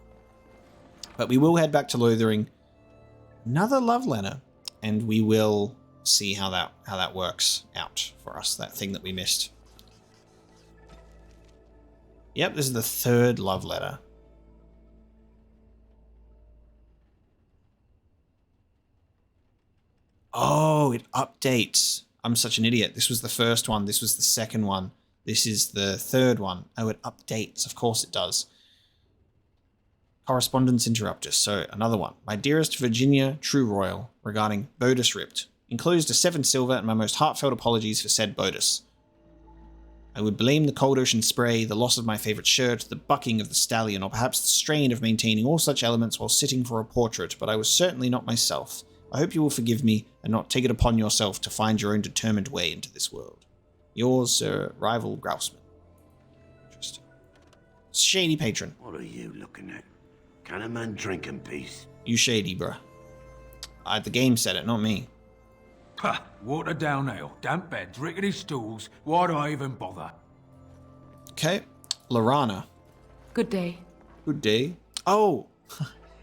But we will head back to Lothering. Another love letter. And we will see how that works out for us, that thing that we missed. Yep, this is the 3rd love letter. Oh, it updates. I'm such an idiot. This was the first one. This was the second one. This is the 3rd one. Oh, it updates. Of course it does. Correspondence interruptus. So another one. My dearest Virginia True Royal regarding Bodus Ripped. Enclosed a 7 silver and my most heartfelt apologies for said Bodus. I would blame the cold ocean spray, the loss of my favourite shirt, the bucking of the stallion, or perhaps the strain of maintaining all such elements while sitting for a portrait, but I was certainly not myself. I hope you will forgive me and not take it upon yourself to find your own determined way into this world. Yours, Sir Rival Grouseman. Interesting. Shady patron. What are you looking at? Can a man drink in peace? You shady, bruh. The game said it, not me. Ha! Watered down ale, damp beds, rickety stools. Why do I even bother? Okay. Lorana. Good day. Good day. Oh!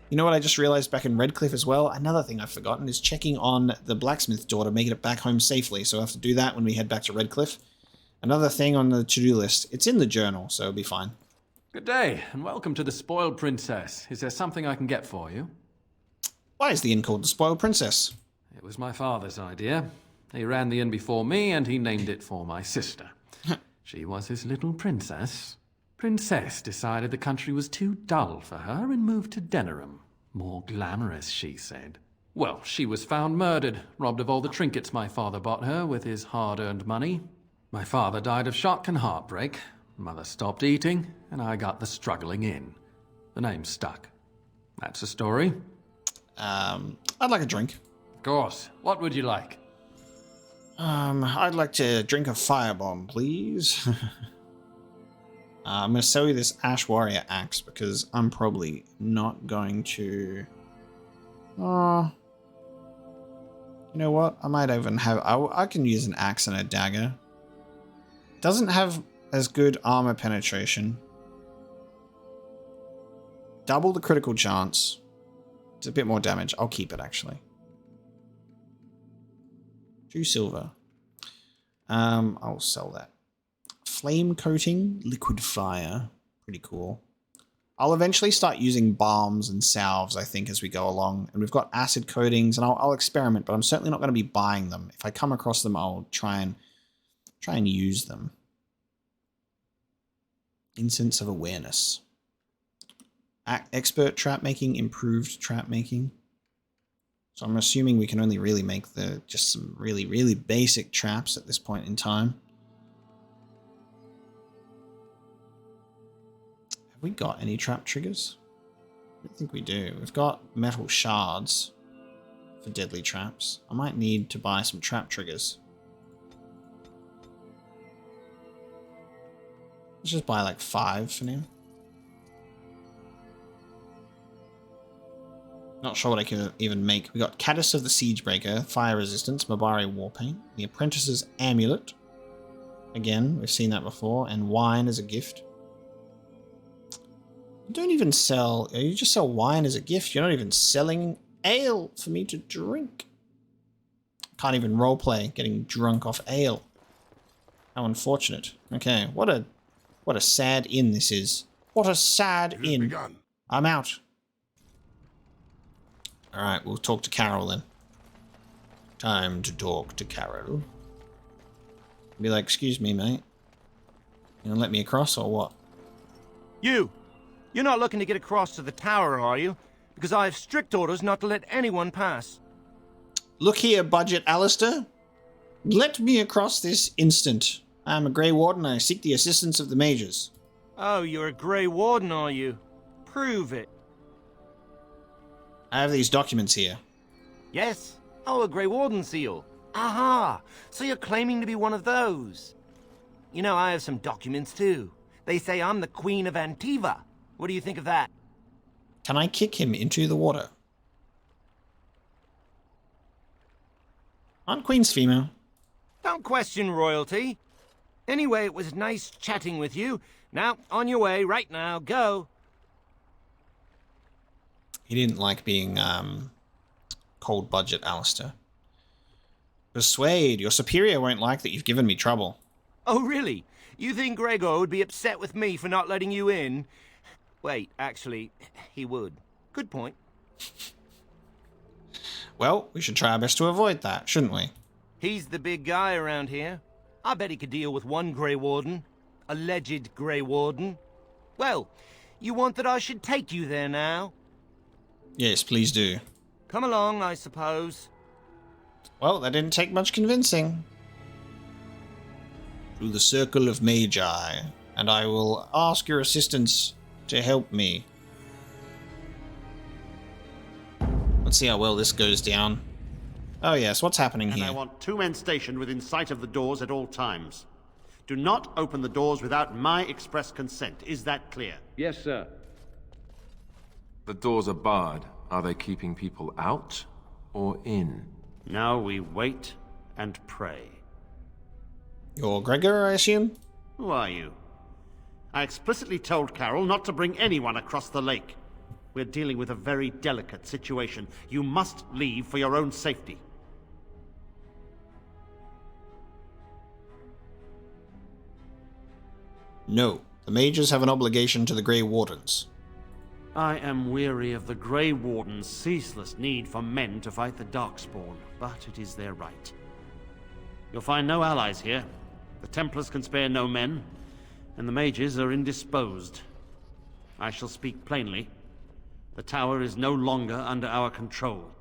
You know what I just realized back in Redcliffe as well? Another thing I've forgotten is checking on the blacksmith daughter, making it back home safely. So I have to do that when we head back to Redcliffe. Another thing on the to-do list. It's in the journal, so it'll be fine. Good day, and welcome to the Spoiled Princess. Is there something I can get for you? Why is the inn called the Spoiled Princess? It was my father's idea. He ran the inn before me, and he named it for my sister. She was his little princess. Princess decided the country was too dull for her and moved to Denerim. More glamorous, she said. Well, she was found murdered, robbed of all the trinkets my father bought her with his hard-earned money. My father died of shock and heartbreak. Mother stopped eating, and I got the struggling inn. The name stuck. That's the story. I'd like a drink. Of course. What would you like? I'd like to drink a firebomb, please. I'm going to sell you this Ash Warrior axe because I'm probably not going to... you know what? I might even have... I can use an axe and a dagger. Doesn't have as good armor penetration. Double the critical chance. It's a bit more damage. I'll keep it, actually. 2 silver. I'll sell that. Flame coating, liquid fire. Pretty cool. I'll eventually start using balms and salves, I think, as we go along. And we've got acid coatings, and I'll experiment, but I'm certainly not going to be buying them. If I come across them, I'll try and use them. Incense of Awareness. Expert trap making, improved trap making. So I'm assuming we can only really make just some really, really basic traps at this point in time. Have we got any trap triggers? I don't think we do. We've got metal shards for deadly traps. I might need to buy some trap triggers. Let's just buy like 5 for now. Not sure what I can even make. We got Caddis of the Siegebreaker, Fire Resistance, Mabari Warpaint, the Apprentice's Amulet. Again, we've seen that before, and wine as a gift. You don't even sell... You just sell wine as a gift. You're not even selling ale for me to drink. Can't even roleplay getting drunk off ale. How unfortunate. Okay, what a sad inn this is. What a sad inn. Begun. I'm out. Alright, we'll talk to Carol then. Time to talk to Carol. Be like, excuse me, mate. You gonna let me across or what? You're not looking to get across to the tower, are you? Because I have strict orders not to let anyone pass. Look here, Budget Alistair. Let me across this instant. I am a Grey Warden and I seek the assistance of the mages. Oh, you're a Grey Warden, are you? Prove it. I have these documents here. Yes? Oh, a Grey Warden seal. Aha! So you're claiming to be one of those. You know, I have some documents too. They say I'm the Queen of Antiva. What do you think of that? Can I kick him into the water? Aren't queens female? Don't question royalty. Anyway, it was nice chatting with you. Now, on your way, right now, go. He didn't like being cold budget, Alistair. Persuade. Your superior won't like that you've given me trouble. Oh, really? You think Gregor would be upset with me for not letting you in? Wait, actually, he would. Good point. Well, we should try our best to avoid that, shouldn't we? He's the big guy around here. I bet he could deal with one Grey Warden. Alleged Grey Warden. Well, You want that I should take you there now? Yes, please do. Come along, I suppose. Well, that didn't take much convincing. To the Circle of Magi, and I will ask your assistance to help me. Let's see how well this goes down. Oh yes, what's happening And here? I want 2 men stationed within sight of the doors at all times. Do not open the doors without my express consent. Is that clear? Yes, sir. The doors are barred. Are they keeping people out or in? Now we wait and pray. You're Gregor, I assume? Who are you? I explicitly told Carol not to bring anyone across the lake. We're dealing with a very delicate situation. You must leave for your own safety. No. The mages have an obligation to the Grey Wardens. I am weary of the Grey Warden's ceaseless need for men to fight the Darkspawn, but it is their right. You'll find no allies here. The Templars can spare no men, and the mages are indisposed. I shall speak plainly. The tower is no longer under our control.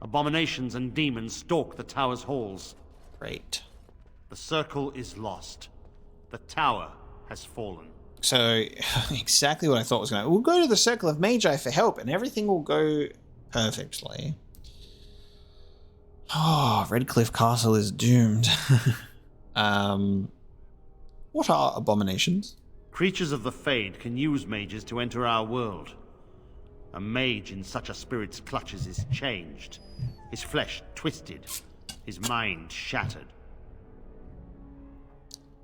Abominations and demons stalk the tower's halls. Great. The circle is lost. The tower has fallen. So, exactly what I thought was going to... We'll go to the Circle of Magi for help, and everything will go perfectly. Oh, Redcliffe Castle is doomed. What are abominations? Creatures of the Fade can use mages to enter our world. A mage in such a spirit's clutches is changed. His flesh twisted. His mind shattered.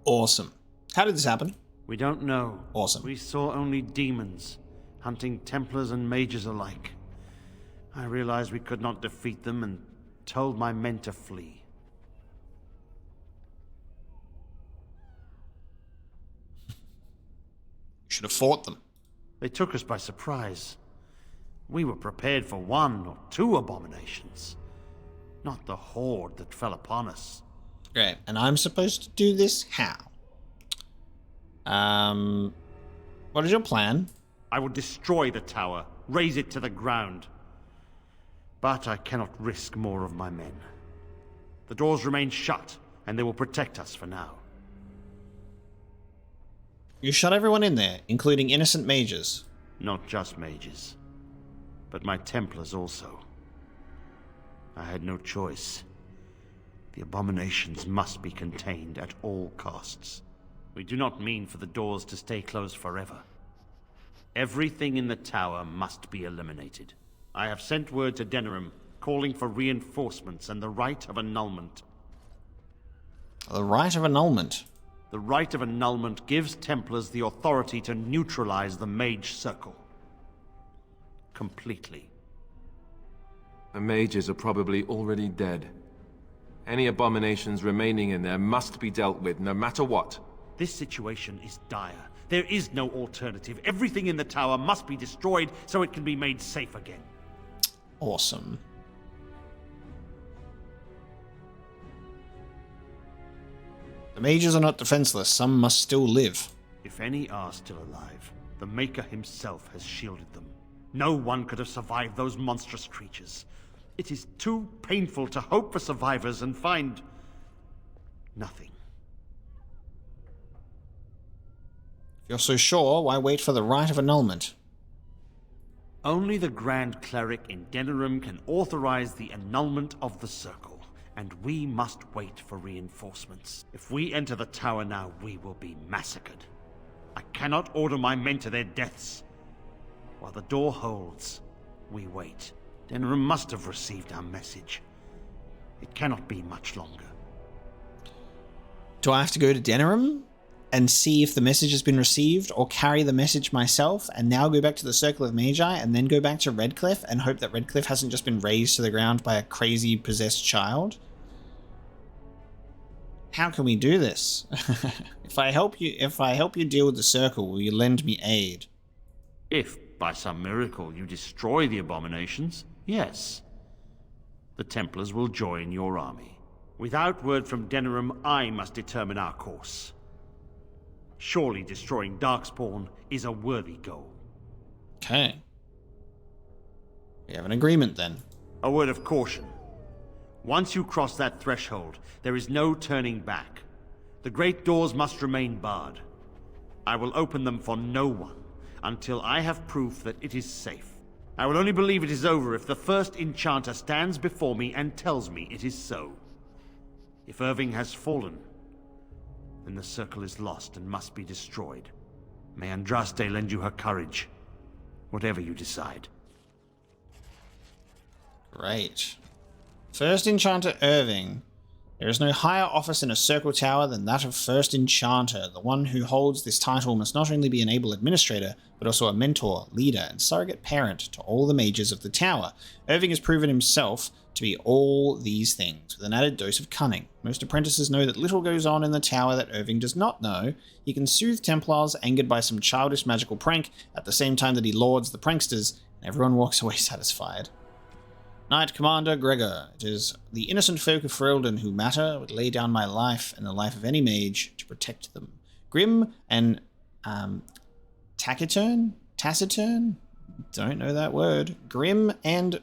Awesome. How did this happen? We don't know. Awesome. We saw only demons, hunting Templars and mages alike. I realized we could not defeat them and told my men to flee. Should have fought them. They took us by surprise. We were prepared for 1 or 2 abominations, not the horde that fell upon us. Great. And I'm supposed to do this how? What is your plan? I will destroy the tower, raze it to the ground. But I cannot risk more of my men. The doors remain shut, and they will protect us for now. You shut everyone in there, including innocent mages. Not just mages, but my Templars also. I had no choice. The abominations must be contained at all costs. We do not mean for the doors to stay closed forever. Everything in the tower must be eliminated. I have sent word to Denerim, calling for reinforcements and the right of annulment. The right of annulment? The right of annulment gives Templars the authority to neutralize the Mage Circle. Completely. The mages are probably already dead. Any abominations remaining in there must be dealt with, no matter what. This situation is dire. There is no alternative. Everything in the tower must be destroyed so it can be made safe again. Awesome. The mages are not defenseless. Some must still live. If any are still alive, the Maker himself has shielded them. No one could have survived those monstrous creatures. It is too painful to hope for survivors and find nothing. If you're so sure, why wait for the right of annulment? Only the Grand Cleric in Denerim can authorize the annulment of the Circle, and we must wait for reinforcements. If we enter the tower now, we will be massacred. I cannot order my men to their deaths. While the door holds, we wait. Denerim must have received our message. It cannot be much longer. Do I have to go to Denerim and see if the message has been received, or carry the message myself and now go back to the Circle of Magi and then go back to Redcliffe and hope that Redcliffe hasn't just been razed to the ground by a crazy possessed child? How can we do this? If I help you deal with the Circle, will you lend me aid? If, by some miracle, you destroy the abominations, yes. The Templars will join your army. Without word from Denerim, I must determine our course. Surely destroying Darkspawn is a worthy goal. Okay. We have an agreement then. A word of caution. Once you cross that threshold, there is no turning back. The great doors must remain barred. I will open them for no one until I have proof that it is safe. I will only believe it is over if the first Enchanter stands before me and tells me it is so. If Irving has fallen, then the circle is lost and must be destroyed. May Andraste lend you her courage, whatever you decide. Great. First Enchanter Irving. There is no higher office in a circle tower than that of First Enchanter. The one who holds this title must not only be an able administrator, but also a mentor, leader, and surrogate parent to all the mages of the tower. Irving has proven himself to be all these things, with an added dose of cunning. Most apprentices know that little goes on in the tower that Irving does not know. He can soothe Templars angered by some childish magical prank, at the same time that he lords the pranksters, and everyone walks away satisfied. Knight Commander Gregor. It is the innocent folk of Ferelden who matter. I would lay down my life and the life of any mage to protect them. Grim and Taciturn? Don't know that word. Grim and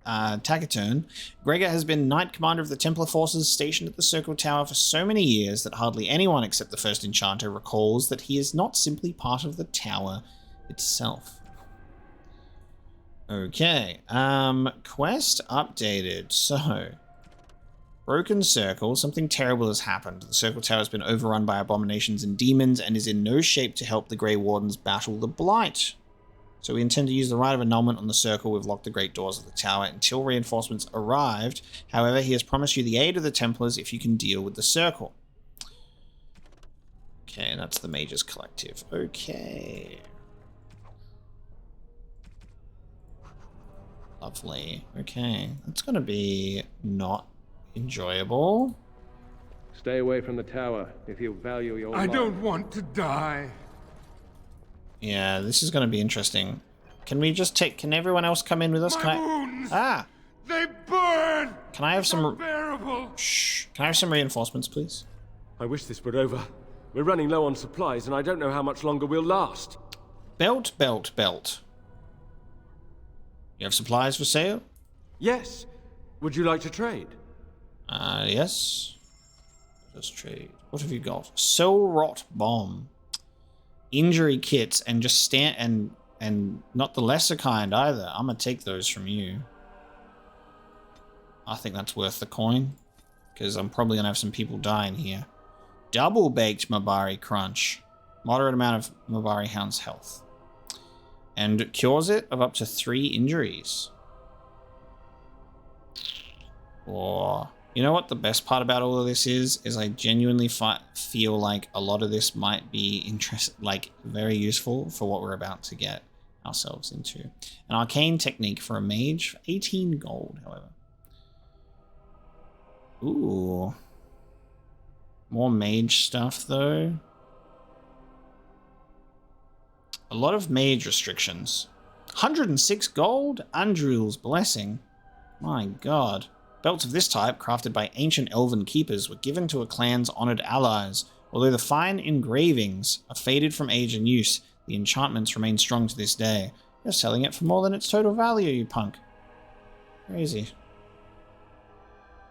Taciturn. Gregor has been Knight Commander of the Templar forces stationed at the Circle Tower for so many years that hardly anyone except the First Enchanter recalls that he is not simply part of the tower itself. Okay, quest updated. So, Broken Circle, something terrible has happened. The Circle Tower has been overrun by abominations and demons and is in no shape to help the Grey Wardens battle the Blight. So we intend to use the right of annulment on the Circle. We've locked the great doors of the tower until reinforcements arrived. However, he has promised you the aid of the Templars if you can deal with the Circle. Okay, that's the Mages Collective. Okay. Lovely. Okay, that's gonna be not enjoyable. Stay away from the tower if you value your life. I don't want to die. Yeah, this is gonna be interesting. Can we just take? Can everyone else come in with us? My wounds, Ah! they burn. Can I have some? Unbearable. Shh! Can I have some reinforcements, please? I wish this were over. We're running low on supplies, and I don't know how much longer we'll last. Belt, belt, belt. You have supplies for sale? Yes. Would you like to trade? Yes. Let's trade. What have you got? Soul Rot Bomb. Injury kits and just stand and not the lesser kind either. I'm gonna take those from you. I think that's worth the coin. Because I'm probably gonna have some people dying here. Double baked Mabari Crunch. Moderate amount of Mabari Hound's health. And cures it of up to 3 injuries. Or, you know what the best part about all of this is I genuinely feel like a lot of this might be very useful for what we're about to get ourselves into. An arcane technique for a mage, 18 gold, however. Ooh. More mage stuff, though. A lot of mage restrictions. 106 gold? Andril's Blessing. My god. Belts of this type, crafted by ancient elven keepers, were given to a clan's honoured allies. Although the fine engravings are faded from age and use, the enchantments remain strong to this day. You're selling it for more than its total value, you punk. Crazy.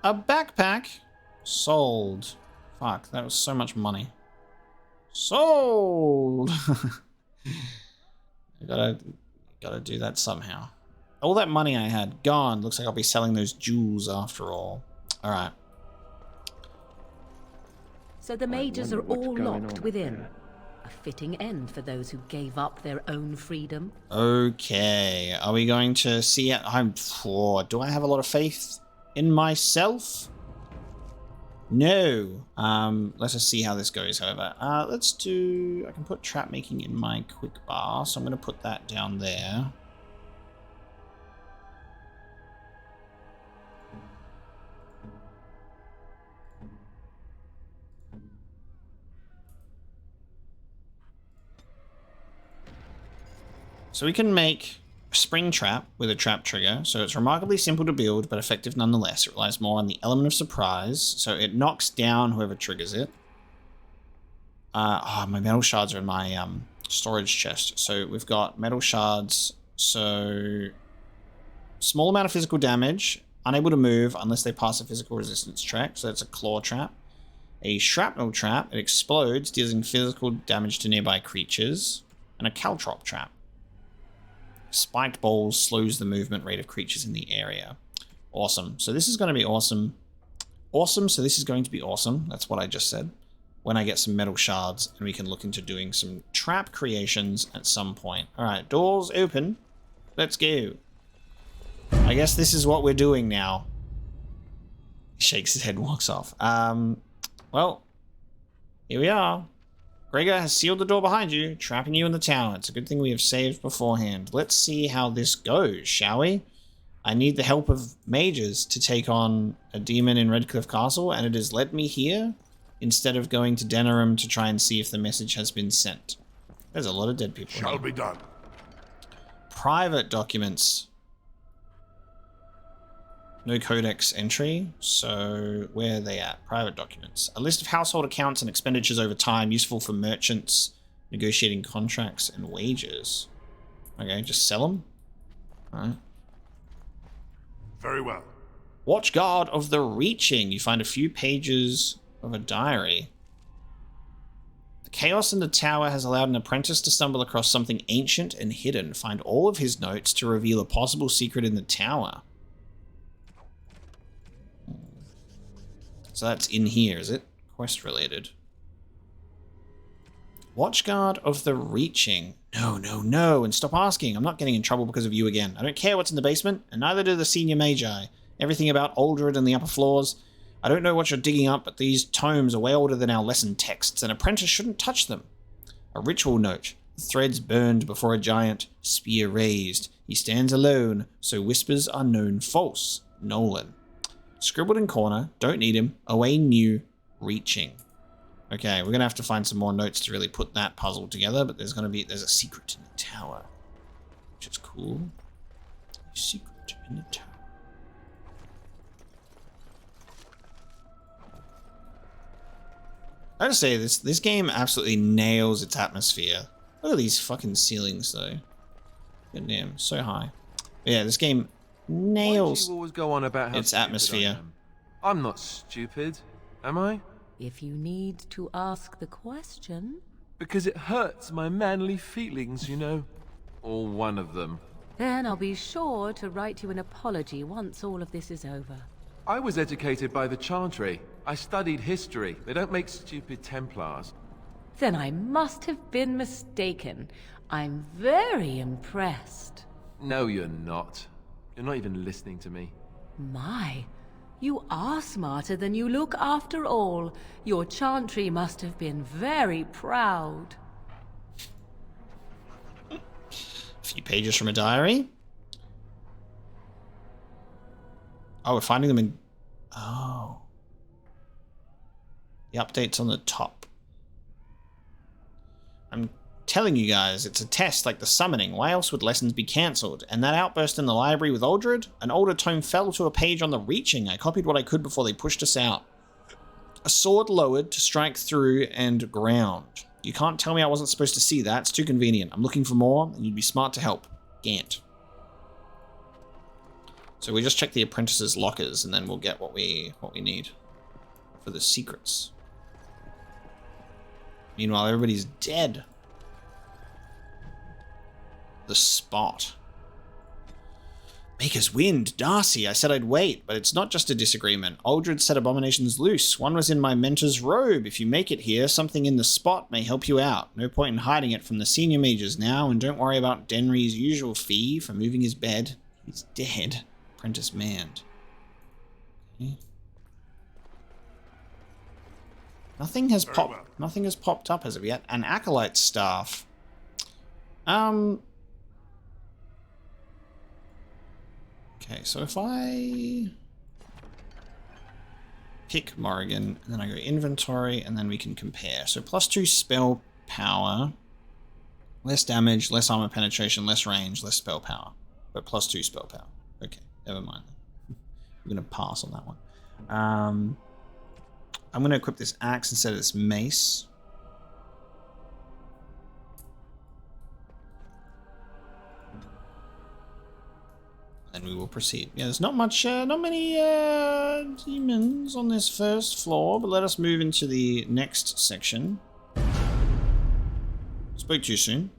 A backpack? Sold. Fuck, that was so much money. Sold! I gotta do that somehow. All that money I had, gone. Looks like I'll be selling those jewels after all. Alright. So the mages are all locked within. A fitting end for those who gave up their own freedom. Okay, are we going to see it? Do I have a lot of faith in myself? No. Let's just see how this goes, however. Let's do... I can put trap making in my quick bar, so I'm going to put that down there. So we can make a spring trap with a trap trigger. So it's remarkably simple to build, but effective nonetheless. It relies more on the element of surprise. So it knocks down whoever triggers it. My metal shards are in my storage chest. So we've got metal shards. So small amount of physical damage. Unable to move unless they pass a physical resistance check. So that's a claw trap. A shrapnel trap. It explodes, dealing physical damage to nearby creatures. And a caltrop trap. Spiked balls slows the movement rate of creatures in the area. Awesome. So this is going to be awesome. Awesome. So this is going to be awesome. That's what I just said. When I get some metal shards and we can look into doing some trap creations at some point. All right, doors open. Let's go. I guess this is what we're doing now. He shakes his head and walks off. Well, here we are. Gregor has sealed the door behind you, trapping you in the tower. It's a good thing we have saved beforehand. Let's see how this goes, shall we? I need the help of mages to take on a demon in Redcliffe Castle, and it has led me here instead of going to Denerim to try and see if the message has been sent. There's a lot of dead people. Shall be done. Private documents. No codex entry, so where are they at? Private documents. A list of household accounts and expenditures over time, useful for merchants, negotiating contracts and wages. Okay, just sell them. All right. Very well. Watchguard of the Reaching. You find a few pages of a diary. The chaos in the tower has allowed an apprentice to stumble across something ancient and hidden. Find all of his notes to reveal a possible secret in the tower. So that's in here, is it? Quest related. Watchguard of the Reaching. No, no, no. And stop asking. I'm not getting in trouble because of you again. I don't care what's in the basement, and neither do the senior magi. Everything about Aldred and the upper floors. I don't know what you're digging up, but these tomes are way older than our lesson texts. An apprentice shouldn't touch them. A ritual note. The threads burned before a giant, spear raised. He stands alone, so whispers are known false. Nolan. Scribbled in corner. Don't need him. Away new. Reaching. Okay, we're gonna have to find some more notes to really put that puzzle together, but there's a secret in the tower, which is cool. A secret in the tower. I gotta say, this game absolutely nails its atmosphere. Look at these fucking ceilings, though. Goddamn, so high. But yeah, this game nails Why do you always go on about how its stupid atmosphere. I am? I'm not stupid, am I? If you need to ask the question... Because it hurts my manly feelings, you know. Or one of them. Then I'll be sure to write you an apology once all of this is over. I was educated by the Chantry. I studied history. They don't make stupid Templars. Then I must have been mistaken. I'm very impressed. No, you're not. You're not even listening to me. My, you are smarter than you look after all. Your Chantry must have been very proud. A few pages from a diary. Oh, we're finding them in... Oh. The update's on the top. I'm telling you guys, it's a test like the summoning. Why else would lessons be cancelled? And that outburst in the library with Aldred? An older tome fell to a page on the Reaching. I copied what I could before they pushed us out. A sword lowered to strike through and ground. You can't tell me I wasn't supposed to see that. It's too convenient. I'm looking for more, and you'd be smart to help. Gant. So we just check the apprentices' lockers, and then we'll get what we need for the secrets. Meanwhile, everybody's dead. The spot. Maker's Wind, Darcy. I said I'd wait, but it's not just a disagreement. Aldred set abominations loose. One was in my mentor's robe. If you make it here, something in the spot may help you out. No point in hiding it from the senior mages now, and don't worry about Denry's usual fee for moving his bed. He's dead. Apprentice manned. Okay. Nothing has popped up as of yet. An acolyte staff. Okay, so if I pick Morrigan, and then I go inventory, and then we can compare. So +2 spell power, less damage, less armor penetration, less range, less spell power, but +2 spell power. Okay, never mind. I'm gonna pass on that one. I'm gonna equip this axe instead of this mace. then we will proceed. Yeah, there's not many demons on this first floor, but let us move into the next section. Spoke too soon.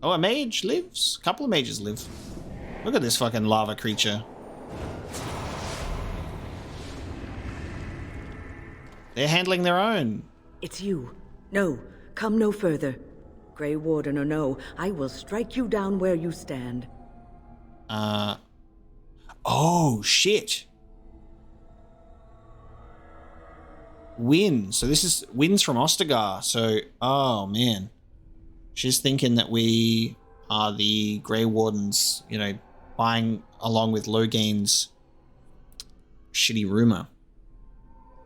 Oh, a mage lives. A couple of mages live. Look at this fucking lava creature. They're handling their own. It's you. No, come no further. Grey Warden or no, I will strike you down where you stand. Oh, shit. Win. So this is Win's from Ostagar. So, oh, man. She's thinking that we are the Grey Wardens, you know, buying along with Logain's shitty rumor.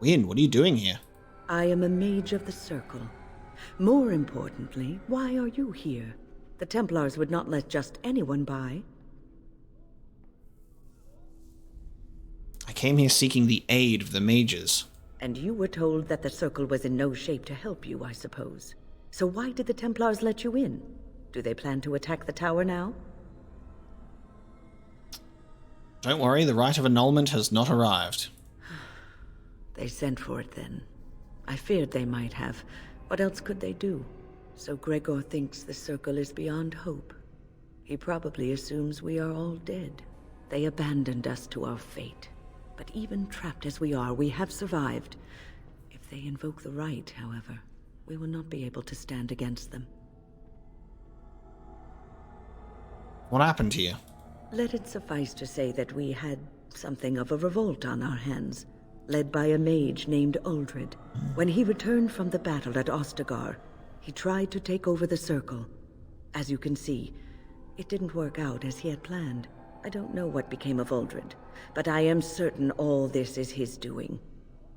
Win, what are you doing here? I am a mage of the Circle. More importantly, why are you here? The Templars would not let just anyone by. I came here seeking the aid of the mages. And you were told that the Circle was in no shape to help you, I suppose. So why did the Templars let you in? Do they plan to attack the tower now? Don't worry, the rite of annulment has not arrived. They sent for it then. I feared they might have. What else could they do? So Gregor thinks the Circle is beyond hope. He probably assumes we are all dead. They abandoned us to our fate. But even trapped as we are, we have survived. If they invoke the rite, however, we will not be able to stand against them. What happened here? Let it suffice to say that we had something of a revolt on our hands, led by a mage named Uldred. When he returned from the battle at Ostagar, he tried to take over the Circle. As you can see, it didn't work out as he had planned. I don't know what became of Uldred, but I am certain all this is his doing.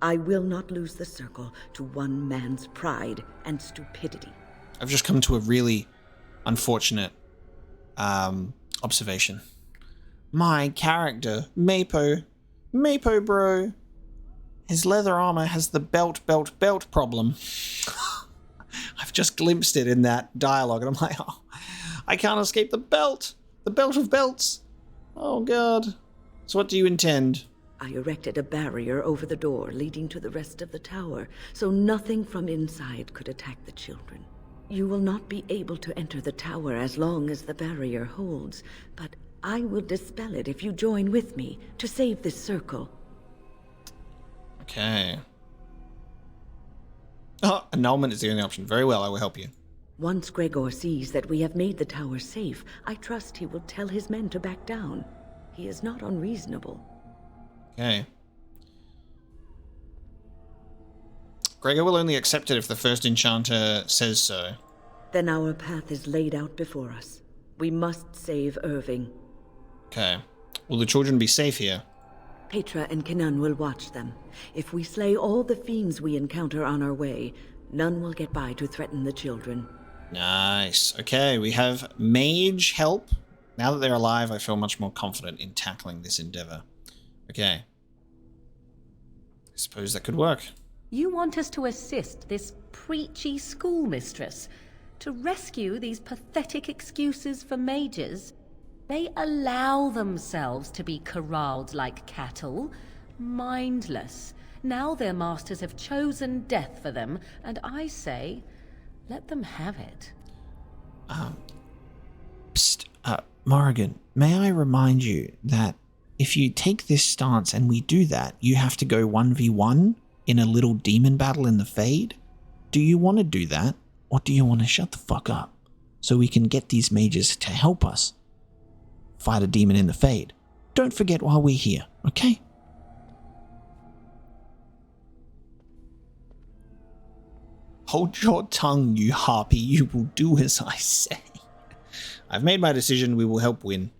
I will not lose the Circle to one man's pride and stupidity. I've just come to a really unfortunate observation. My character, Mapo bro, his leather armor has the belt problem. I've just glimpsed it in that dialogue, and I'm like, oh, I can't escape the belt of belts. Oh god. So what do you intend? I erected a barrier over the door leading to the rest of the tower, so nothing from inside could attack the children. You will not be able to enter the tower as long as the barrier holds, but I will dispel it if you join with me to save this Circle. Okay. Oh, annulment is the only option. Very well, I will help you. Once Gregor sees that we have made the tower safe, I trust he will tell his men to back down. He is not unreasonable. Okay. Gregor will only accept it if the first Enchanter says so. Then our path is laid out before us. We must save Irving. Okay. Will the children be safe here? Petra and Kenan will watch them. If we slay all the fiends we encounter on our way, none will get by to threaten the children. Nice. Okay, we have mage help. Now that they're alive, I feel much more confident in tackling this endeavor. Okay. I suppose that could work. You want us to assist this preachy schoolmistress to rescue these pathetic excuses for mages? They allow themselves to be corralled like cattle, mindless. Now their masters have chosen death for them, and I say, let them have it. Morrigan, may I remind you that if you take this stance and we do that, you have to go 1v1 in a little demon battle in the Fade? Do you want to do that, or do you want to shut the fuck up so we can get these mages to help us fight a demon in the Fade? Don't forget while we're here, okay? Hold your tongue, you harpy. You will do as I say. I've made my decision. We will help win.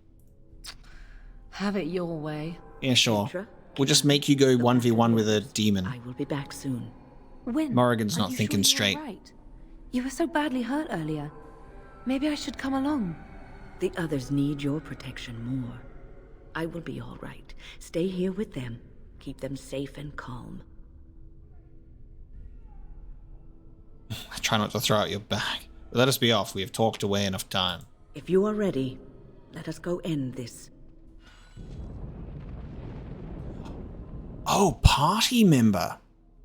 Have it your way. Yeah, sure. We'll just make you go 1v1 with a demon. I will be back soon. When? Morrigan's not thinking straight. Right? You were so badly hurt earlier. Maybe I should come along. The others need your protection more. I will be all right. Stay here with them. Keep them safe and calm. I try not to throw out your back. But let us be off. We have talked away enough time. If you are ready, let us go end this. Oh, party member.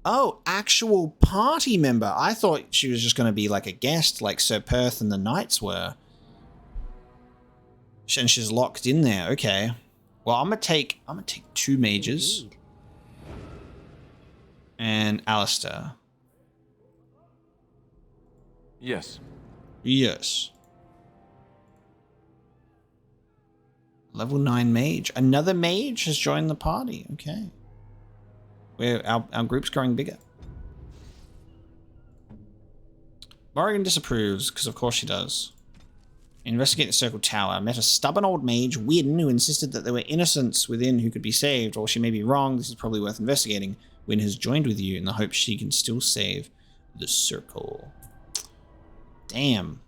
Oh, actual party member. I thought she was just going to be like a guest, like Sir Perth and the Knights were. And she's locked in there. Okay. Well, I'm gonna take 2 mages. Indeed. And Alistair. Yes. Yes. Level 9 mage. Another mage has joined the party. Okay. Our group's growing bigger. Morrigan disapproves, because of course she does. Investigate the Circle Tower. Met a stubborn old mage, Wynne, who insisted that there were innocents within who could be saved. Or she may be wrong. This is probably worth investigating. Wynne has joined with you in the hope she can still save the Circle. Damn.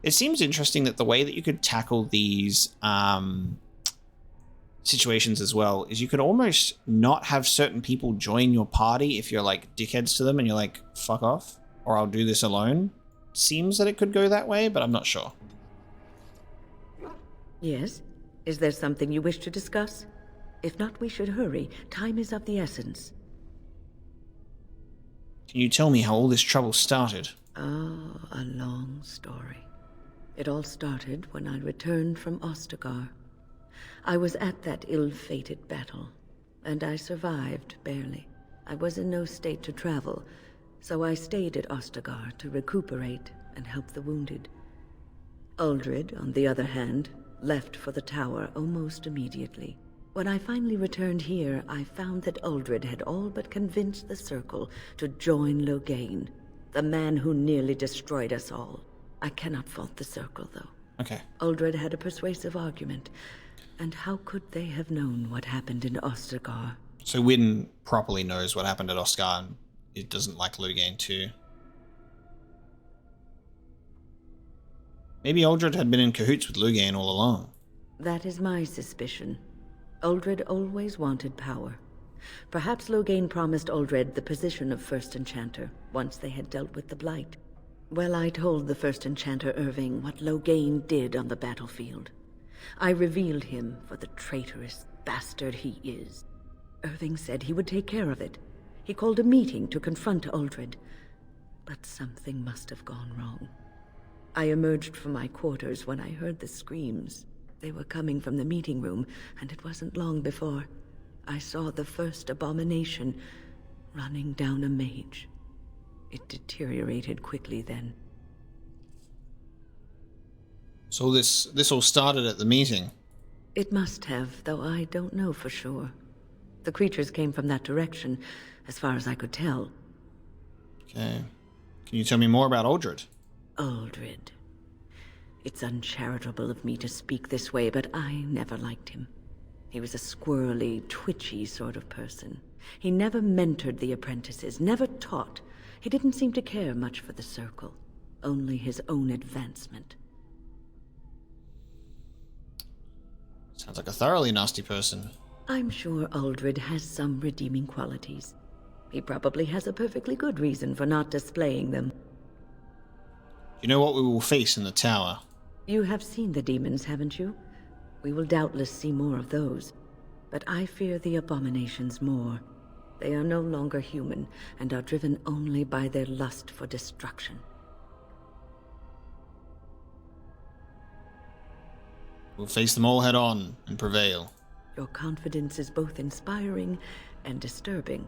It seems interesting that the way that you could tackle these situations as well is you could almost not have certain people join your party if you're like dickheads to them and you're like, fuck off, or I'll do this alone. Seems that it could go that way, but I'm not sure. Yes? Is there something you wish to discuss? If not, we should hurry. Time is of the essence. Can you tell me how all this trouble started? Oh, a long story. It all started when I returned from Ostagar. I was at that ill-fated battle, and I survived, barely. I was in no state to travel, so I stayed at Ostagar to recuperate and help the wounded. Uldred, on the other hand, left for the tower almost immediately. When I finally returned here, I found that Uldred had all but convinced the Circle to join Loghain, the man who nearly destroyed us all. I cannot fault the Circle, though. Okay. Uldred had a persuasive argument, and how could they have known what happened in Ostagar? So Wynne properly knows what happened at Oscar and it doesn't like Loghain too. Maybe Uldred had been in cahoots with Loghain all along. That is my suspicion. Uldred always wanted power. Perhaps Loghain promised Uldred the position of First Enchanter once they had dealt with the Blight. Well, I told the First Enchanter Irving what Loghain did on the battlefield. I revealed him for the traitorous bastard he is. Irving said he would take care of it. He called a meeting to confront Uldred. But something must have gone wrong. I emerged from my quarters when I heard the screams. They were coming from the meeting room, and it wasn't long before I saw the first abomination running down a mage. It deteriorated quickly then. So this all started at the meeting? It must have, though I don't know for sure. The creatures came from that direction, as far as I could tell. Okay. Can you tell me more about Uldred? Uldred. It's uncharitable of me to speak this way, but I never liked him. He was a squirrely, twitchy sort of person. He never mentored the apprentices, never taught. He didn't seem to care much for the Circle, only his own advancement. Sounds like a thoroughly nasty person. I'm sure Uldred has some redeeming qualities. He probably has a perfectly good reason for not displaying them. You know what we will face in the tower? You have seen the demons, haven't you? We will doubtless see more of those. But I fear the abominations more. They are no longer human, and are driven only by their lust for destruction. We'll face them all head on and prevail. Your confidence is both inspiring and disturbing.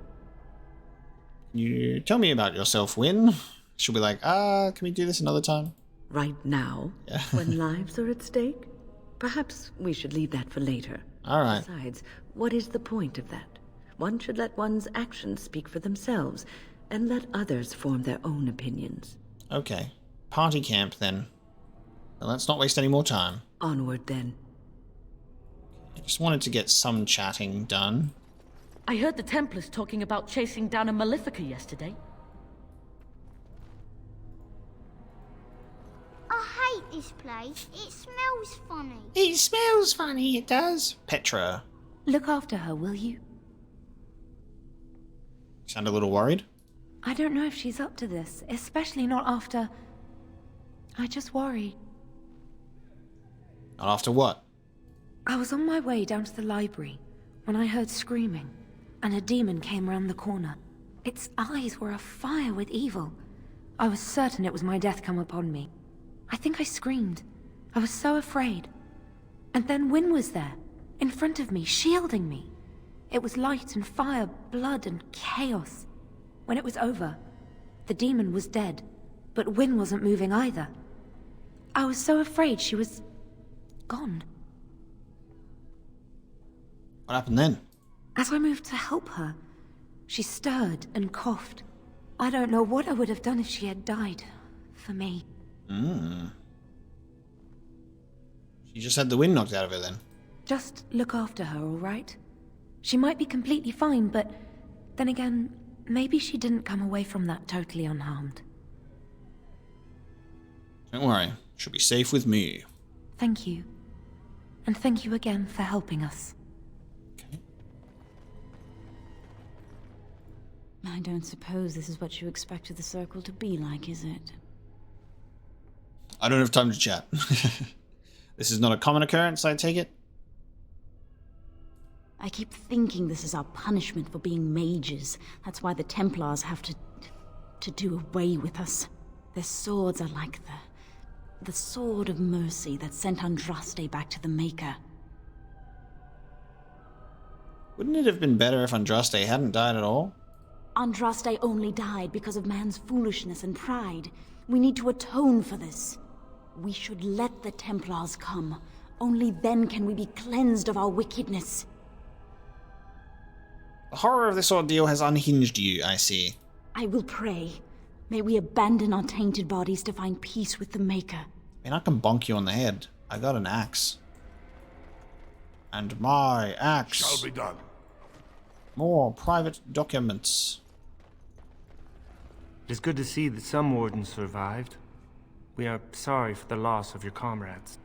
You tell me about yourself, Wynne. She'll be like, can we do this another time? Right now? Yeah. When lives are at stake? Perhaps we should leave that for later. All right. Besides, what is the point of that? One should let one's actions speak for themselves, and let others form their own opinions. Okay. Party camp, then. Well, let's not waste any more time. Onward, then. I just wanted to get some chatting done. I heard the Templars talking about chasing down a Malefica yesterday. I hate this place. It smells funny. It smells funny, it does. Petra. Look after her, will you? Sound a little worried? I don't know if she's up to this, especially not after... I just worry. Not after what? I was on my way down to the library when I heard screaming. and a demon came around the corner. Its eyes were afire with evil. I was certain it was my death come upon me. I think I screamed. I was so afraid. And then Wynne was there, in front of me, shielding me. It was light and fire, blood and chaos. When it was over, the demon was dead, but Wynne wasn't moving either. I was so afraid she was gone. What happened then? As I moved to help her, she stirred and coughed. I don't know what I would have done if she had died. For me. She just had the wind knocked out of her then. Just look after her, all right? She might be completely fine, but then again, maybe she didn't come away from that totally unharmed. Don't worry. She'll be safe with me. Thank you. And thank you again for helping us. I don't suppose this is what you expected the circle to be like, is it? I don't have time to chat. This is not a common occurrence, I take it? I keep thinking this is our punishment for being mages. That's why the Templars have to do away with us. Their swords are like the sword of mercy that sent Andraste back to the Maker. Wouldn't it have been better if Andraste hadn't died at all? Andraste only died because of man's foolishness and pride. We need to atone for this. We should let the Templars come. Only then can we be cleansed of our wickedness. The horror of this ordeal has unhinged you, I see. I will pray. May we abandon our tainted bodies to find peace with the Maker. I mean, I can bonk you on the head. I got an axe. And my axe. Shall be done. More private documents. It is good to see that some wardens survived. We are sorry for the loss of your comrades.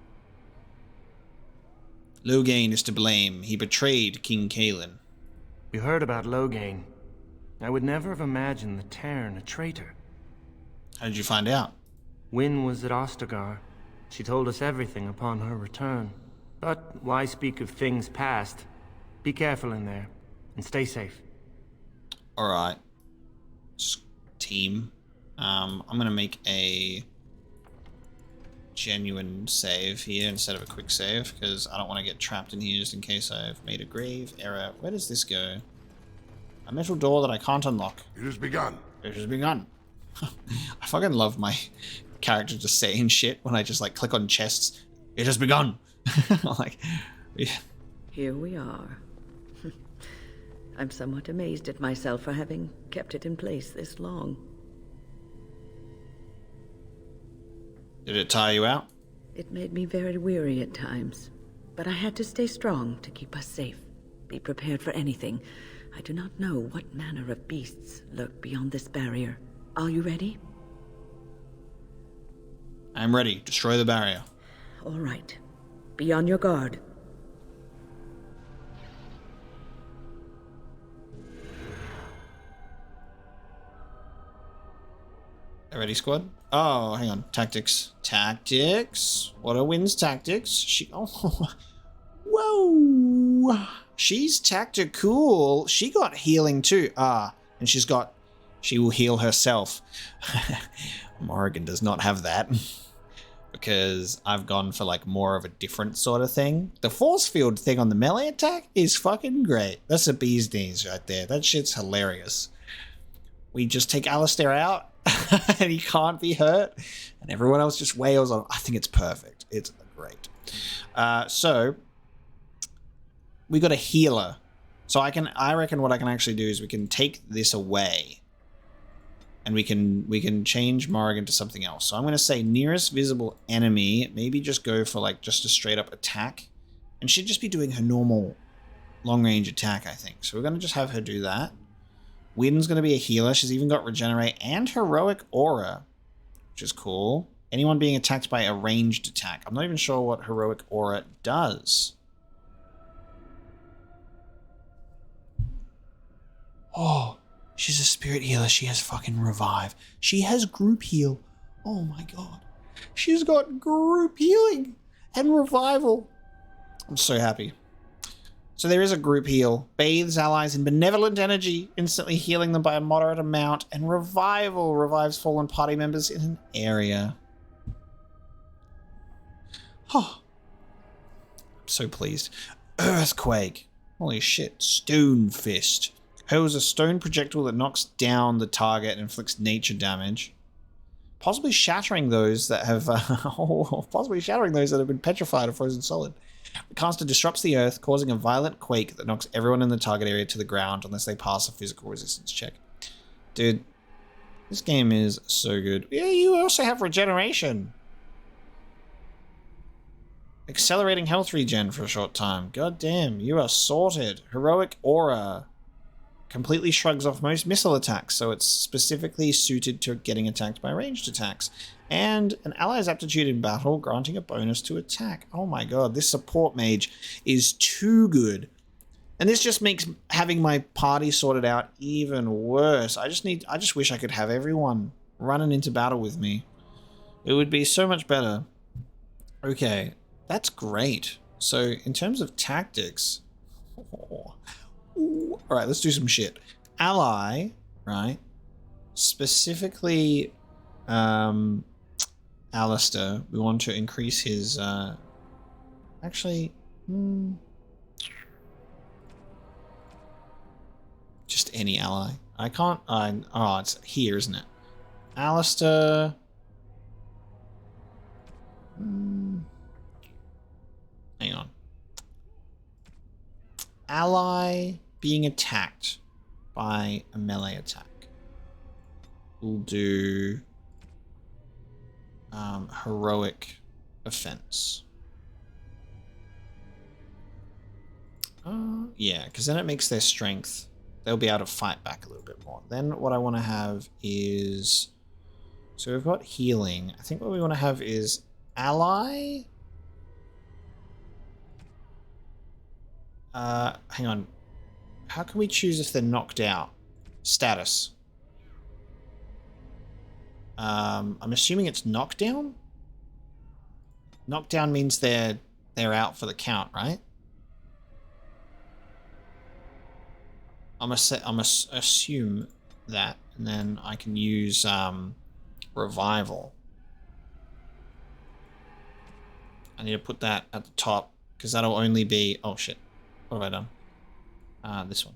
Loghain is to blame. He betrayed King Cailan. We heard about Loghain. I would never have imagined the Terran a traitor. How did you find out? Wynne was at Ostagar. She told us everything upon her return. But why speak of things past? Be careful in there, and stay safe. Alright. Team. I'm gonna make a genuine save here instead of a quick save, because I don't want to get trapped in here just in case I've made a grave error. Where does this go? A metal door that I can't unlock. It has begun. It has begun. I fucking love my character just saying shit when I just like click on chests. It has begun. Like, yeah. Here we are. I'm somewhat amazed at myself for having kept it in place this long. Did it tire you out? It made me very weary at times, but I had to stay strong to keep us safe. Be prepared for anything. I do not know what manner of beasts lurk beyond this barrier. Are you ready? I'm ready. Destroy the barrier. All right. Be on your guard. Ready, squad? Oh, hang on. Tactics. Tactics. What are Wynn's tactics? She. Oh. Whoa. She's tactical. She got healing too. Ah, and she's got. She will heal herself. Morrigan does not have that. Because I've gone for like more of a different sort of thing. The force field thing on the melee attack is fucking great. That's a bee's knees right there. That shit's hilarious. We just take Alistair out and he can't be hurt. And everyone else just wails on. I think it's perfect. It's great. So we got a healer. So I reckon what I can actually do is we can take this away. And we can change Morrigan to something else. So I'm going to say nearest visible enemy. Maybe just go for like just a straight up attack. And she'd just be doing her normal long range attack, I think. So we're going to just have her do that. Wynn's going to be a healer. She's even got regenerate and heroic aura, which is cool. Anyone being attacked by a ranged attack. I'm not even sure what heroic aura does. Oh. She's a spirit healer. She has fucking revive. She has group heal. Oh my god. She's got group healing and revival. I'm so happy. So there is a group heal. Bathes allies in benevolent energy, instantly healing them by a moderate amount. And revival revives fallen party members in an area. Oh, I'm so pleased. Earthquake. Holy shit. Stone Fist. Hurls a stone projectile that knocks down the target and inflicts nature damage. Possibly shattering those that have been petrified or frozen solid. The caster disrupts the earth, causing a violent quake that knocks everyone in the target area to the ground unless they pass a physical resistance check. Dude, this game is so good. Yeah, you also have regeneration. Accelerating health regen for a short time. God damn, you are sorted. Heroic Aura. Completely shrugs off most missile attacks, so it's specifically suited to getting attacked by ranged attacks. And an ally's aptitude in battle, granting a bonus to attack. Oh my god, this support mage is too good. And this just makes having my party sorted out even worse. I just wish I could have everyone running into battle with me. It would be so much better. Okay, that's great. So in terms of tactics... Ooh. All right, let's do some shit. Ally, right? Specifically, Alistair. We want to increase his. Actually, just any ally. I can't. Oh, it's here, isn't it? Alistair. Hang on. Ally being attacked by a melee attack. We'll do heroic offense. Yeah, because then it makes their strength. They'll be able to fight back a little bit more. Then what I want to have is... So we've got healing. I think what we want to have is ally. Hang on. How can we choose if they're knocked out? Status. I'm assuming it's knockdown? Knockdown means they're out for the count, right? I'm assume that, and then I can use revival. I need to put that at the top because that'll only be... Oh shit! What have I done? This one.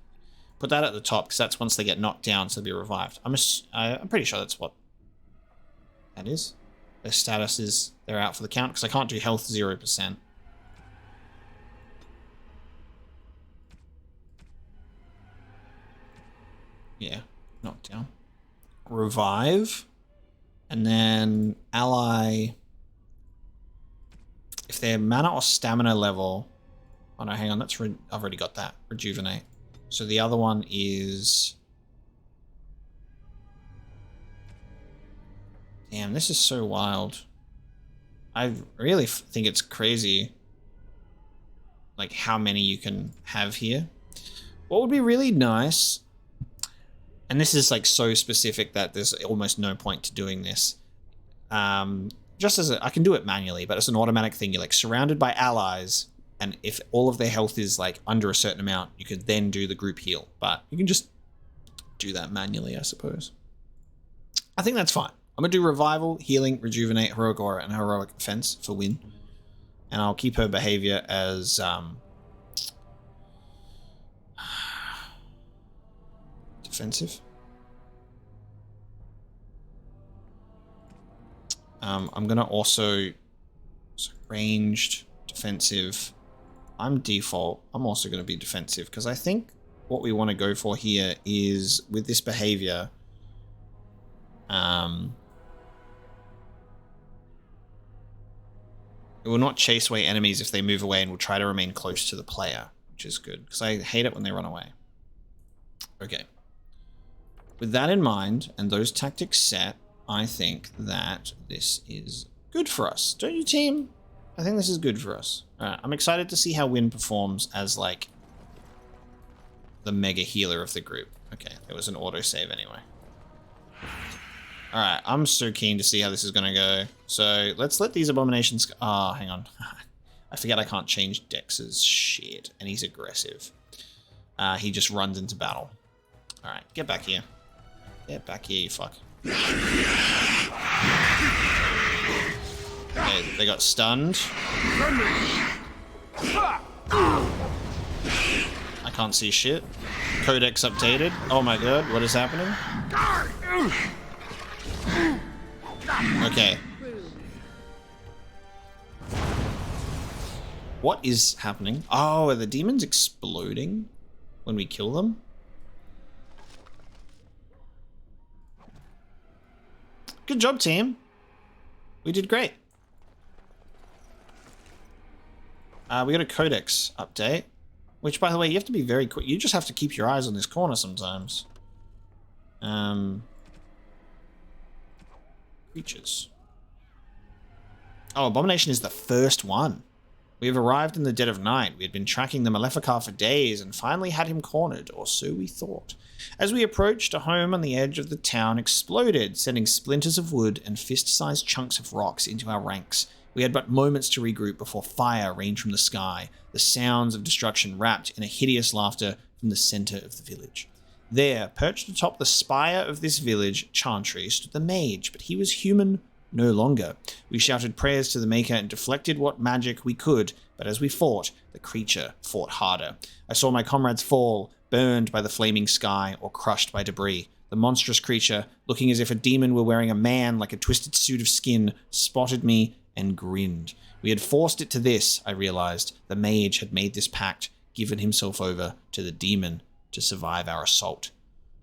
Put that at the top because that's once they get knocked down, so they'll be revived. I'm pretty sure that's what that is. Their status is they're out for the count because I can't do health 0%. Yeah, knocked down. Revive, and then ally. If their mana or stamina level. Oh no, hang on. I've already got that. Rejuvenate. So the other one is... Damn, this is so wild. I really think it's crazy, like, how many you can have here. What would be really nice, and this is, like, so specific that there's almost no point to doing this. Just as I can do it manually, but it's an automatic thing. You're, like, surrounded by allies... And if all of their health is like under a certain amount, you could then do the group heal. But you can just do that manually, I suppose. I think that's fine. I'm going to do revival, healing, rejuvenate, heroic aura, and heroic offense for win. And I'll keep her behavior as defensive. I'm going to also ranged, defensive. I'm default. I'm also going to be defensive because I think what we want to go for here is with this behavior. It will not chase away enemies if they move away and will try to remain close to the player, which is good because I hate it when they run away. Okay. With that in mind and those tactics set, I think that this is good for us. Don't you, team? I think this is good for us. I'm excited to see how Wynn performs as, like, the mega healer of the group. Okay, there was an autosave anyway. Alright, I'm so keen to see how this is going to go. So, let's let these abominations... Oh, hang on. I forget I can't change Dex's shit, and he's aggressive. He just runs into battle. Alright, get back here. Get back here, you fuck. Okay, they got stunned. I can't see shit. Codex updated. Oh my god, what is happening? Okay. What is happening? Oh, are the demons exploding when we kill them? Good job, team. We did great. We got a codex update, which, by the way, you have to be very quick. You just have to keep your eyes on this corner sometimes. Creatures. Oh, Abomination is the first one. We have arrived in the dead of night. We had been tracking the Maleficar for days and finally had him cornered, or so we thought. As we approached, a home on the edge of the town exploded, sending splinters of wood and fist-sized chunks of rocks into our ranks. We had but moments to regroup before fire rained from the sky, the sounds of destruction wrapped in a hideous laughter from the center of the village. There, perched atop the spire of this village chantry, stood the mage, but he was human no longer. We shouted prayers to the Maker and deflected what magic we could, but as we fought, the creature fought harder. I saw my comrades fall, burned by the flaming sky or crushed by debris. The monstrous creature, looking as if a demon were wearing a man like a twisted suit of skin, spotted me and grinned. We had forced it to this, I realized. The mage had made this pact, given himself over to the demon to survive our assault.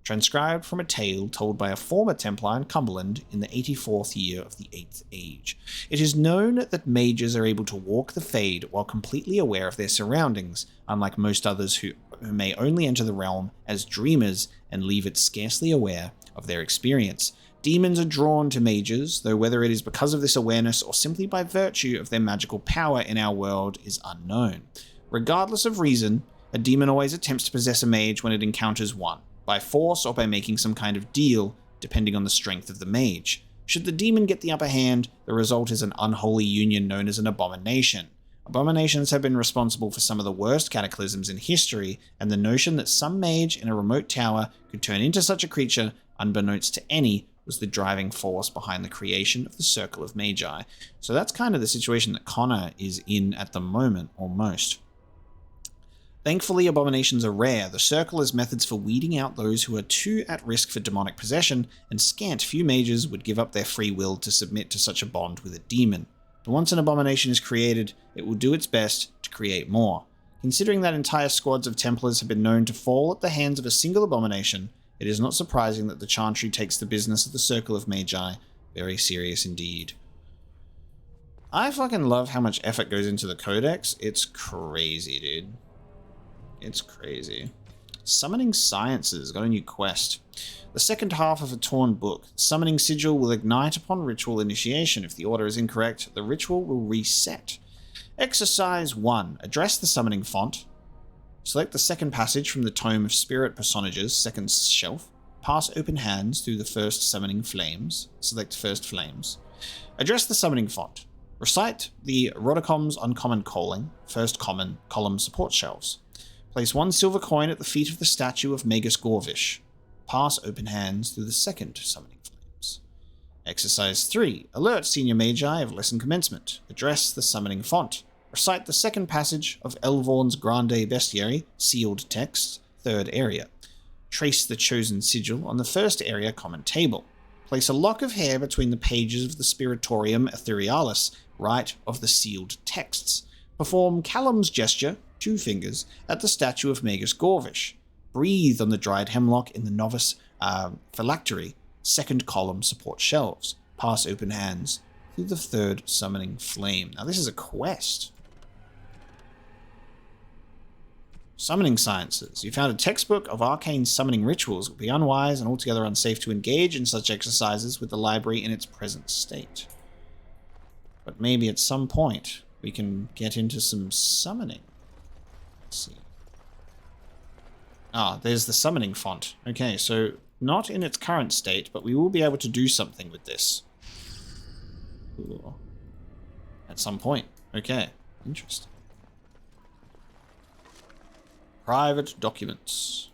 Transcribed from a tale told by a former Templar in Cumberland in the 84th year of the 8th Age. It is known that mages are able to walk the Fade while completely aware of their surroundings, unlike most others who may only enter the realm as dreamers and leave it scarcely aware of their experience. Demons are drawn to mages, though whether it is because of this awareness or simply by virtue of their magical power in our world is unknown. Regardless of reason, a demon always attempts to possess a mage when it encounters one, by force or by making some kind of deal, depending on the strength of the mage. Should the demon get the upper hand, the result is an unholy union known as an abomination. Abominations have been responsible for some of the worst cataclysms in history, and the notion that some mage in a remote tower could turn into such a creature, unbeknownst to any, was the driving force behind the creation of the Circle of Magi. So that's kind of the situation that Connor is in at the moment, almost. Thankfully, abominations are rare. The Circle has methods for weeding out those who are too at risk for demonic possession, and scant few mages would give up their free will to submit to such a bond with a demon. But once an abomination is created, it will do its best to create more. Considering that entire squads of Templars have been known to fall at the hands of a single abomination, it is not surprising that the Chantry takes the business of the Circle of Magi very serious indeed. I fucking love how much effort goes into the Codex. It's crazy, dude. It's crazy. Summoning Sciences got a new quest. The second half of a torn book. Summoning Sigil will ignite upon ritual initiation. If the order is incorrect, the ritual will reset. Exercise 1. Address the summoning font. Select the second passage from the Tome of Spirit Personages, second shelf. Pass open hands through the first summoning flames. Select first flames. Address the summoning font. Recite the Rodicom's Uncommon Calling, first common column support shelves. Place 1 silver coin at the feet of the statue of Magus Gorvish. Pass open hands through the second summoning flames. Exercise 3. Alert Senior Magi of lesson commencement. Address the summoning font. Recite the second passage of Elvorn's Grande Bestiary, sealed text, third area. Trace the chosen sigil on the first area common table. Place a lock of hair between the pages of the Spiritorium Etherealis, right of the sealed texts. Perform Callum's gesture, 2 fingers, at the statue of Magus Gorvish. Breathe on the dried hemlock in the novice phylactery, second column support shelves. Pass open hands through the third summoning flame. Now this is a quest. Summoning Sciences. You found a textbook of arcane summoning rituals. It would be unwise and altogether unsafe to engage in such exercises with the library in its present state. But maybe at some point we can get into some summoning. Let's see. Ah, there's the summoning font. Okay, so not in its current state, but we will be able to do something with this. Ooh. At some point. Okay. Interesting. Private documents.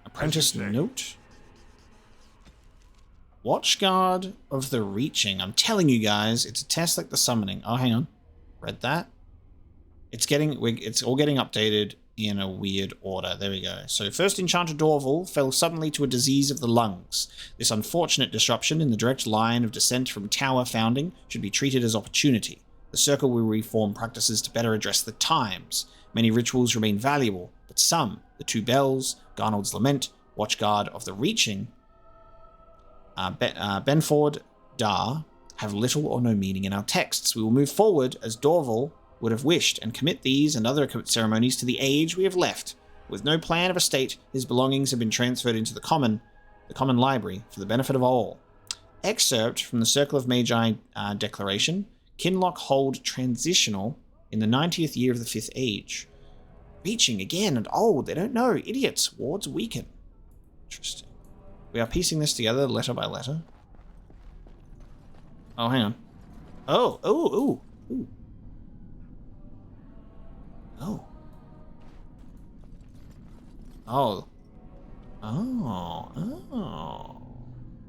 Apprentice note. Watchguard of the Reaching. I'm telling you guys, it's a test like the summoning. Oh, hang on. Read that. It's all getting updated in a weird order. There we go. So first Enchanter Dorval fell suddenly to a disease of the lungs. This unfortunate disruption in the direct line of descent from Tower founding should be treated as opportunity. The Circle will reform practices to better address the times. Many rituals remain valuable, but some, the Two Bells, Garnold's Lament, Watchguard of the Reaching, Benford, Dar, have little or no meaning in our texts. We will move forward as Dorval would have wished and commit these and other ceremonies to the age we have left. With no plan of estate, his belongings have been transferred into the common library for the benefit of all. Excerpt from the Circle of Magi Declaration. Kinloch hold transitional in the 90th year of the 5th age. Reaching again and old, they don't know. Idiots. Wards weaken. Interesting. We are piecing this together letter by letter. Oh, hang on. Oh. Oh.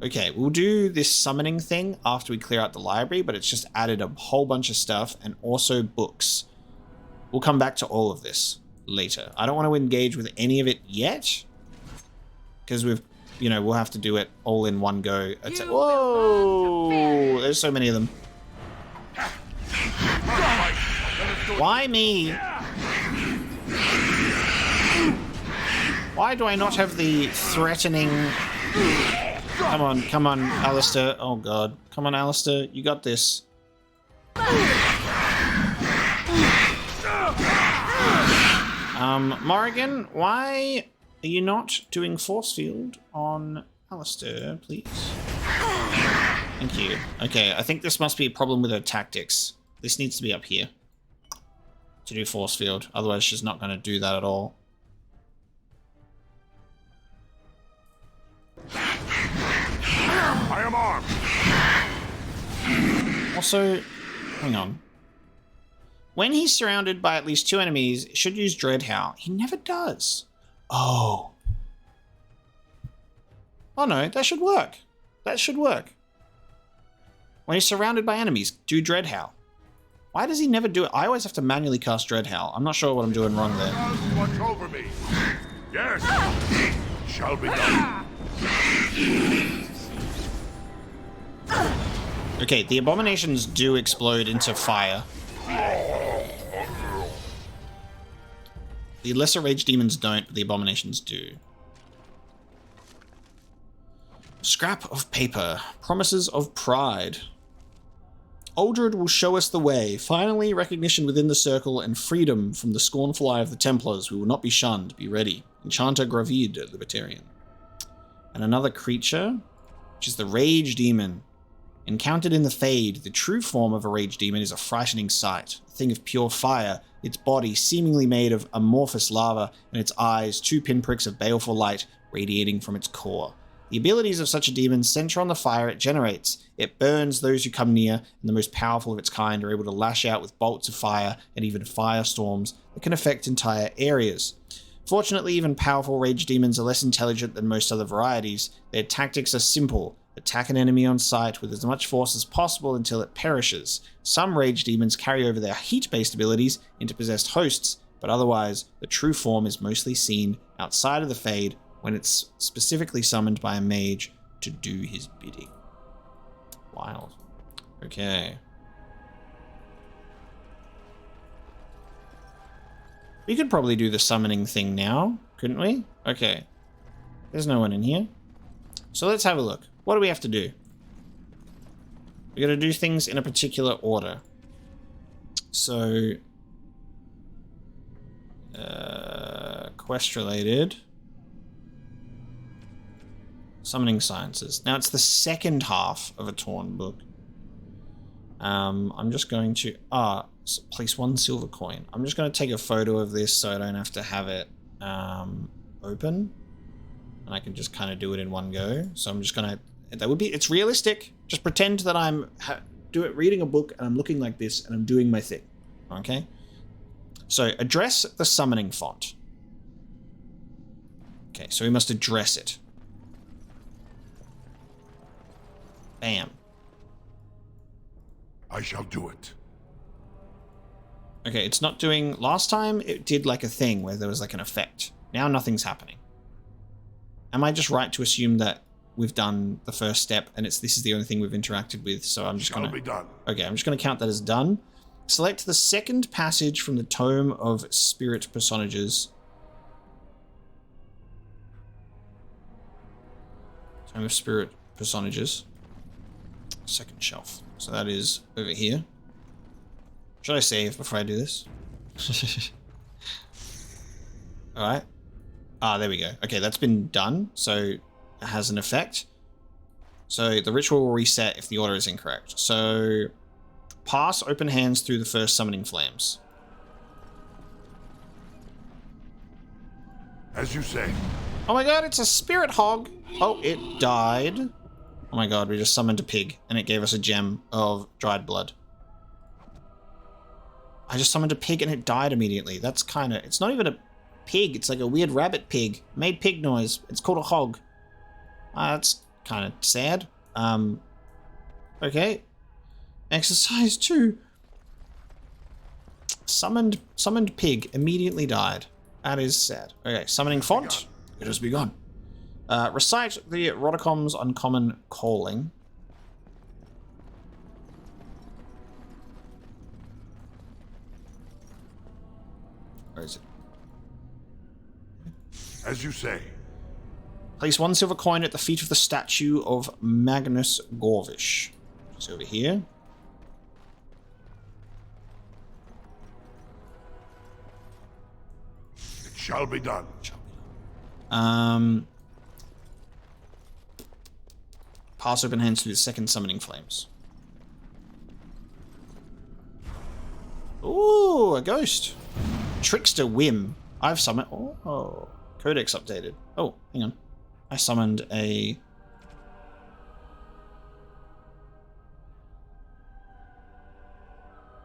Okay, we'll do this summoning thing after we clear out the library, but it's just added a whole bunch of stuff and also books. We'll come back to all of this later. I don't want to engage with any of it yet, because we'll have to do it all in one go. Whoa! There's so many of them. Why me? Why do I not have the threatening... Come on, Alistair. Oh god. Come on, Alistair. You got this. Morrigan, why are you not doing force field on Alistair, please? Thank you. Okay, I think this must be a problem with her tactics. This needs to be up here to do force field. Otherwise, she's not going to do that at all. I am armed. Also, hang on. When he's surrounded by at least 2 enemies, he should use Dreadhowl. He never does. Oh. Oh no, that should work. That should work. When he's surrounded by enemies, do Dreadhowl. Why does he never do it? I always have to manually cast Dreadhowl. I'm not sure what I'm doing wrong there. Watch over me. Yes. Shall be done. Okay, the abominations do explode into fire. The lesser rage demons don't, but the abominations do. Scrap of paper. Promises of pride. Uldred will show us the way. Finally, recognition within the circle and freedom from the scornful eye of the Templars. We will not be shunned. Be ready. Enchanter Gravid, Libertarian. And another creature, which is the Rage Demon. Encountered in the Fade, the true form of a Rage Demon is a frightening sight. A thing of pure fire, its body seemingly made of amorphous lava, and its eyes 2 pinpricks of baleful light radiating from its core. The abilities of such a demon center on the fire it generates. It burns those who come near, and the most powerful of its kind are able to lash out with bolts of fire and even firestorms that can affect entire areas. Fortunately, even powerful rage demons are less intelligent than most other varieties. Their tactics are simple. Attack an enemy on sight with as much force as possible until it perishes. Some rage demons carry over their heat-based abilities into possessed hosts, but otherwise, the true form is mostly seen outside of the Fade when it's specifically summoned by a mage to do his bidding. Wild. Okay. We could probably do the summoning thing now, couldn't we? Okay. There's no one in here. So let's have a look. What do we have to do? We got to do things in a particular order. So, quest related. Summoning Sciences. Now it's the second half of a torn book. I'm just going to place 1 silver coin. I'm just going to take a photo of this so I don't have to have it open, and I can just kind of do it in one go. So I'm just going to. It's realistic. Just pretend that I'm reading a book and I'm looking like this and I'm doing my thing. Okay? So address the summoning font. Okay, so we must address it. Bam. I shall do it. Okay, it's not doing... Last time it did like a thing where there was like an effect. Now nothing's happening. Am I just right to assume that we've done the first step and this is the only thing we've interacted with? So I'm just gonna... Shall be done. Okay, I'm just gonna count that as done. Select the second passage from the Tome of Spirit Personages. Tome of Spirit Personages. Second shelf. So that is over here. Should I save before I do this? Alright. Ah, there we go. Okay, that's been done. So it has an effect. So the ritual will reset if the order is incorrect. So pass open hands through the first summoning flames. As you say. Oh my god, it's a spirit hog. Oh, it died. Oh my god, we just summoned a pig and it gave us a gem of dried blood. I just summoned a pig and it died immediately. That's kind of... It's not even a pig. It's like a weird rabbit pig. Made pig noise. It's called a hog. That's kind of sad. Okay. Exercise 2. Summoned pig immediately died. That is sad. Okay, summoning font. It has begun. Recite the Rodicom's uncommon calling. Where is it? As you say. Place 1 silver coin at the feet of the statue of Magnus Gorvish. It's over here. It shall be done. Pass open hands through the second summoning flames. Ooh, a ghost. Trickster Whim. I've summoned... Oh, Codex updated. Oh, hang on. I summoned a...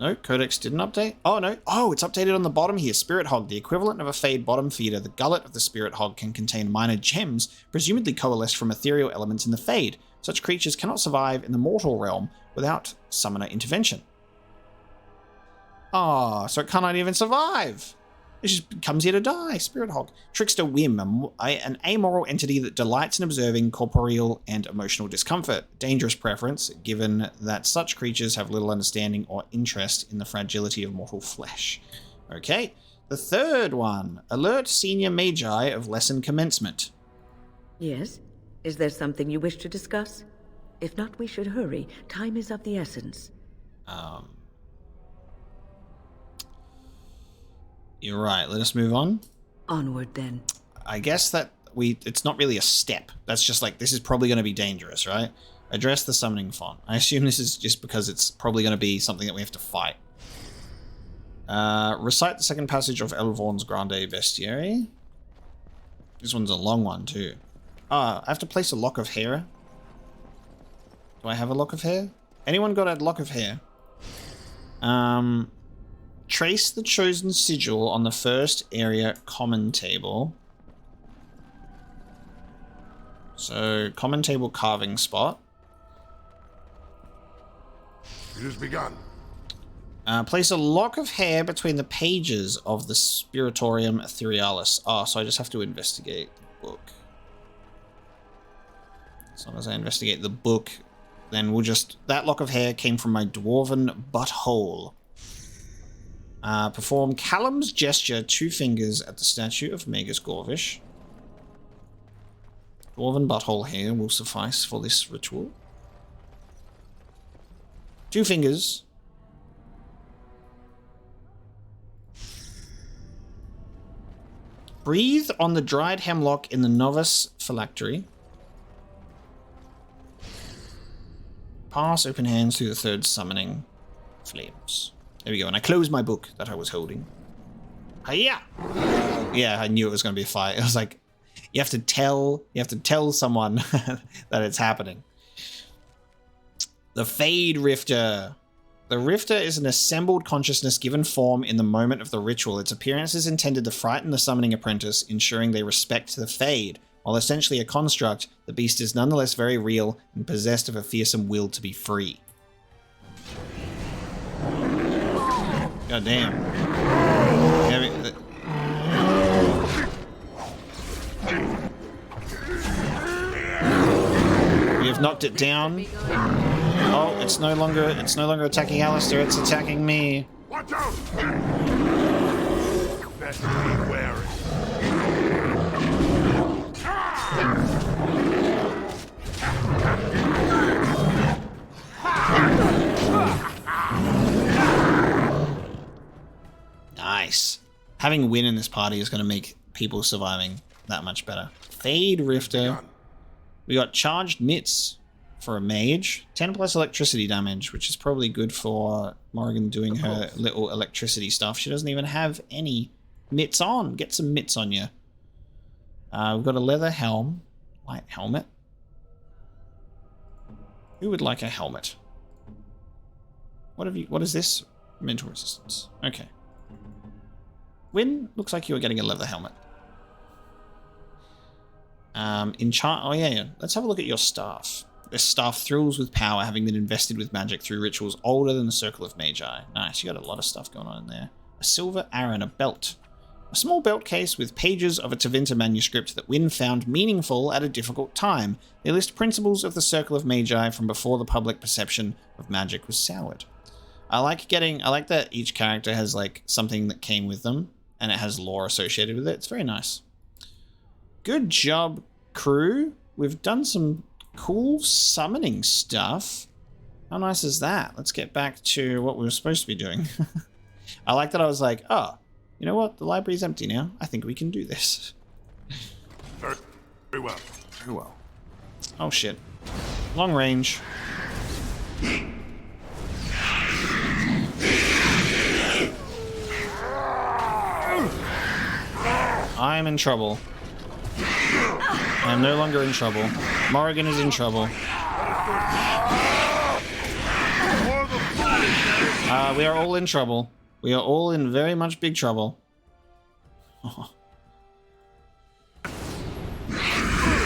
No, Codex didn't update. Oh, no. Oh, it's updated on the bottom here. Spirit Hog, the equivalent of a Fade bottom feeder. The gullet of the Spirit Hog can contain minor gems, presumably coalesced from ethereal elements in the Fade. Such creatures cannot survive in the mortal realm without summoner intervention. Ah, so it cannot even survive. It just comes here to die. Spirit Hog. Trickster Whim, an amoral entity that delights in observing corporeal and emotional discomfort. Dangerous preference, given that such creatures have little understanding or interest in the fragility of mortal flesh. Okay, the third one. Alert Senior Magi of lesson commencement. Yes? Is there something you wish to discuss? If not, we should hurry. Time is of the essence. You're right. Let us move on. Onward, then. I guess that it's not really a step. That's just like, this is probably going to be dangerous, right? Address the summoning font. I assume this is just because it's probably going to be something that we have to fight. Recite the second passage of Elvorn's Grande Bestiary. This one's a long one, too. I have to place a lock of hair. Do I have a lock of hair? Anyone got a lock of hair? Trace the chosen sigil on the first area common table. So, common table carving spot. It has begun. Place a lock of hair between the pages of the Spiritorium Etherealis. Oh, so I just have to investigate the book. As long as I investigate the book, then we'll just... That lock of hair came from my dwarven butthole. Perform Callum's gesture, 2 fingers at the statue of Magus Gorvish. Dwarven butthole hair will suffice for this ritual. 2 fingers. Breathe on the dried hemlock in the novice phylactery. Pass open hands through the third summoning flames. There we go, and I closed my book that I was holding. Hiya! Yeah, I knew it was going to be a fight. It was like, you have to tell someone that it's happening. The Fade Rifter. The Rifter is an assembled consciousness given form in the moment of the ritual. Its appearance is intended to frighten the summoning apprentice, ensuring they respect the Fade. While essentially a construct, the beast is nonetheless very real and possessed of a fearsome will to be free. God damn. We have knocked it down. Oh, it's no longer attacking Alistair, it's attacking me. Watch out! Best be wary. Nice. Having Win in this party is going to make people surviving that much better. Fade Rifter. We got Charged Mitts for a mage. 10 plus electricity damage, which is probably good for Morrigan doing her little electricity stuff. She doesn't even have any mitts on. Get some mitts on you. We've got a leather helm. Light helmet. Who would like a helmet? What is this? Mental resistance. Okay. Win, looks like you're getting a leather helmet. Oh yeah. Let's have a look at your staff. This staff thrills with power, having been invested with magic through rituals older than the Circle of Magi. Nice, you got a lot of stuff going on in there. A silver arrow and a belt. A small belt case with pages of a Tevinter manuscript that Wynne found meaningful at a difficult time. They list principles of the Circle of Magi from before the public perception of magic was soured. I like that each character has like something that came with them, and it has lore associated with it. It's very nice. Good job, crew. We've done some cool summoning stuff. How nice is that? Let's get back to what we were supposed to be doing. I like that I was like, oh, you know what? The library's empty now. I think we can do this. Very well. Very well. Oh, shit. Long range. I'm in trouble. I am no longer in trouble. Morrigan is in trouble. We are all in trouble. We are all in very much big trouble. Oh.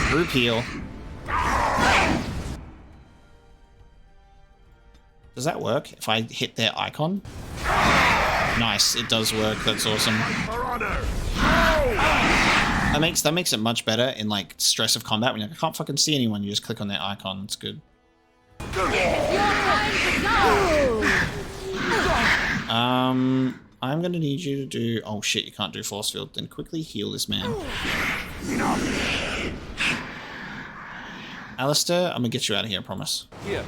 Group heal. Does that work if I hit their icon? Nice, it does work. That's awesome. That makes it much better in like stress of combat when you're like, I can't fucking see anyone. You just click on their icon. It's good. I'm gonna need you to do. Oh shit! You can't do force field. Then quickly heal this man. Alistair, I'm gonna get you out of here. I promise. Here.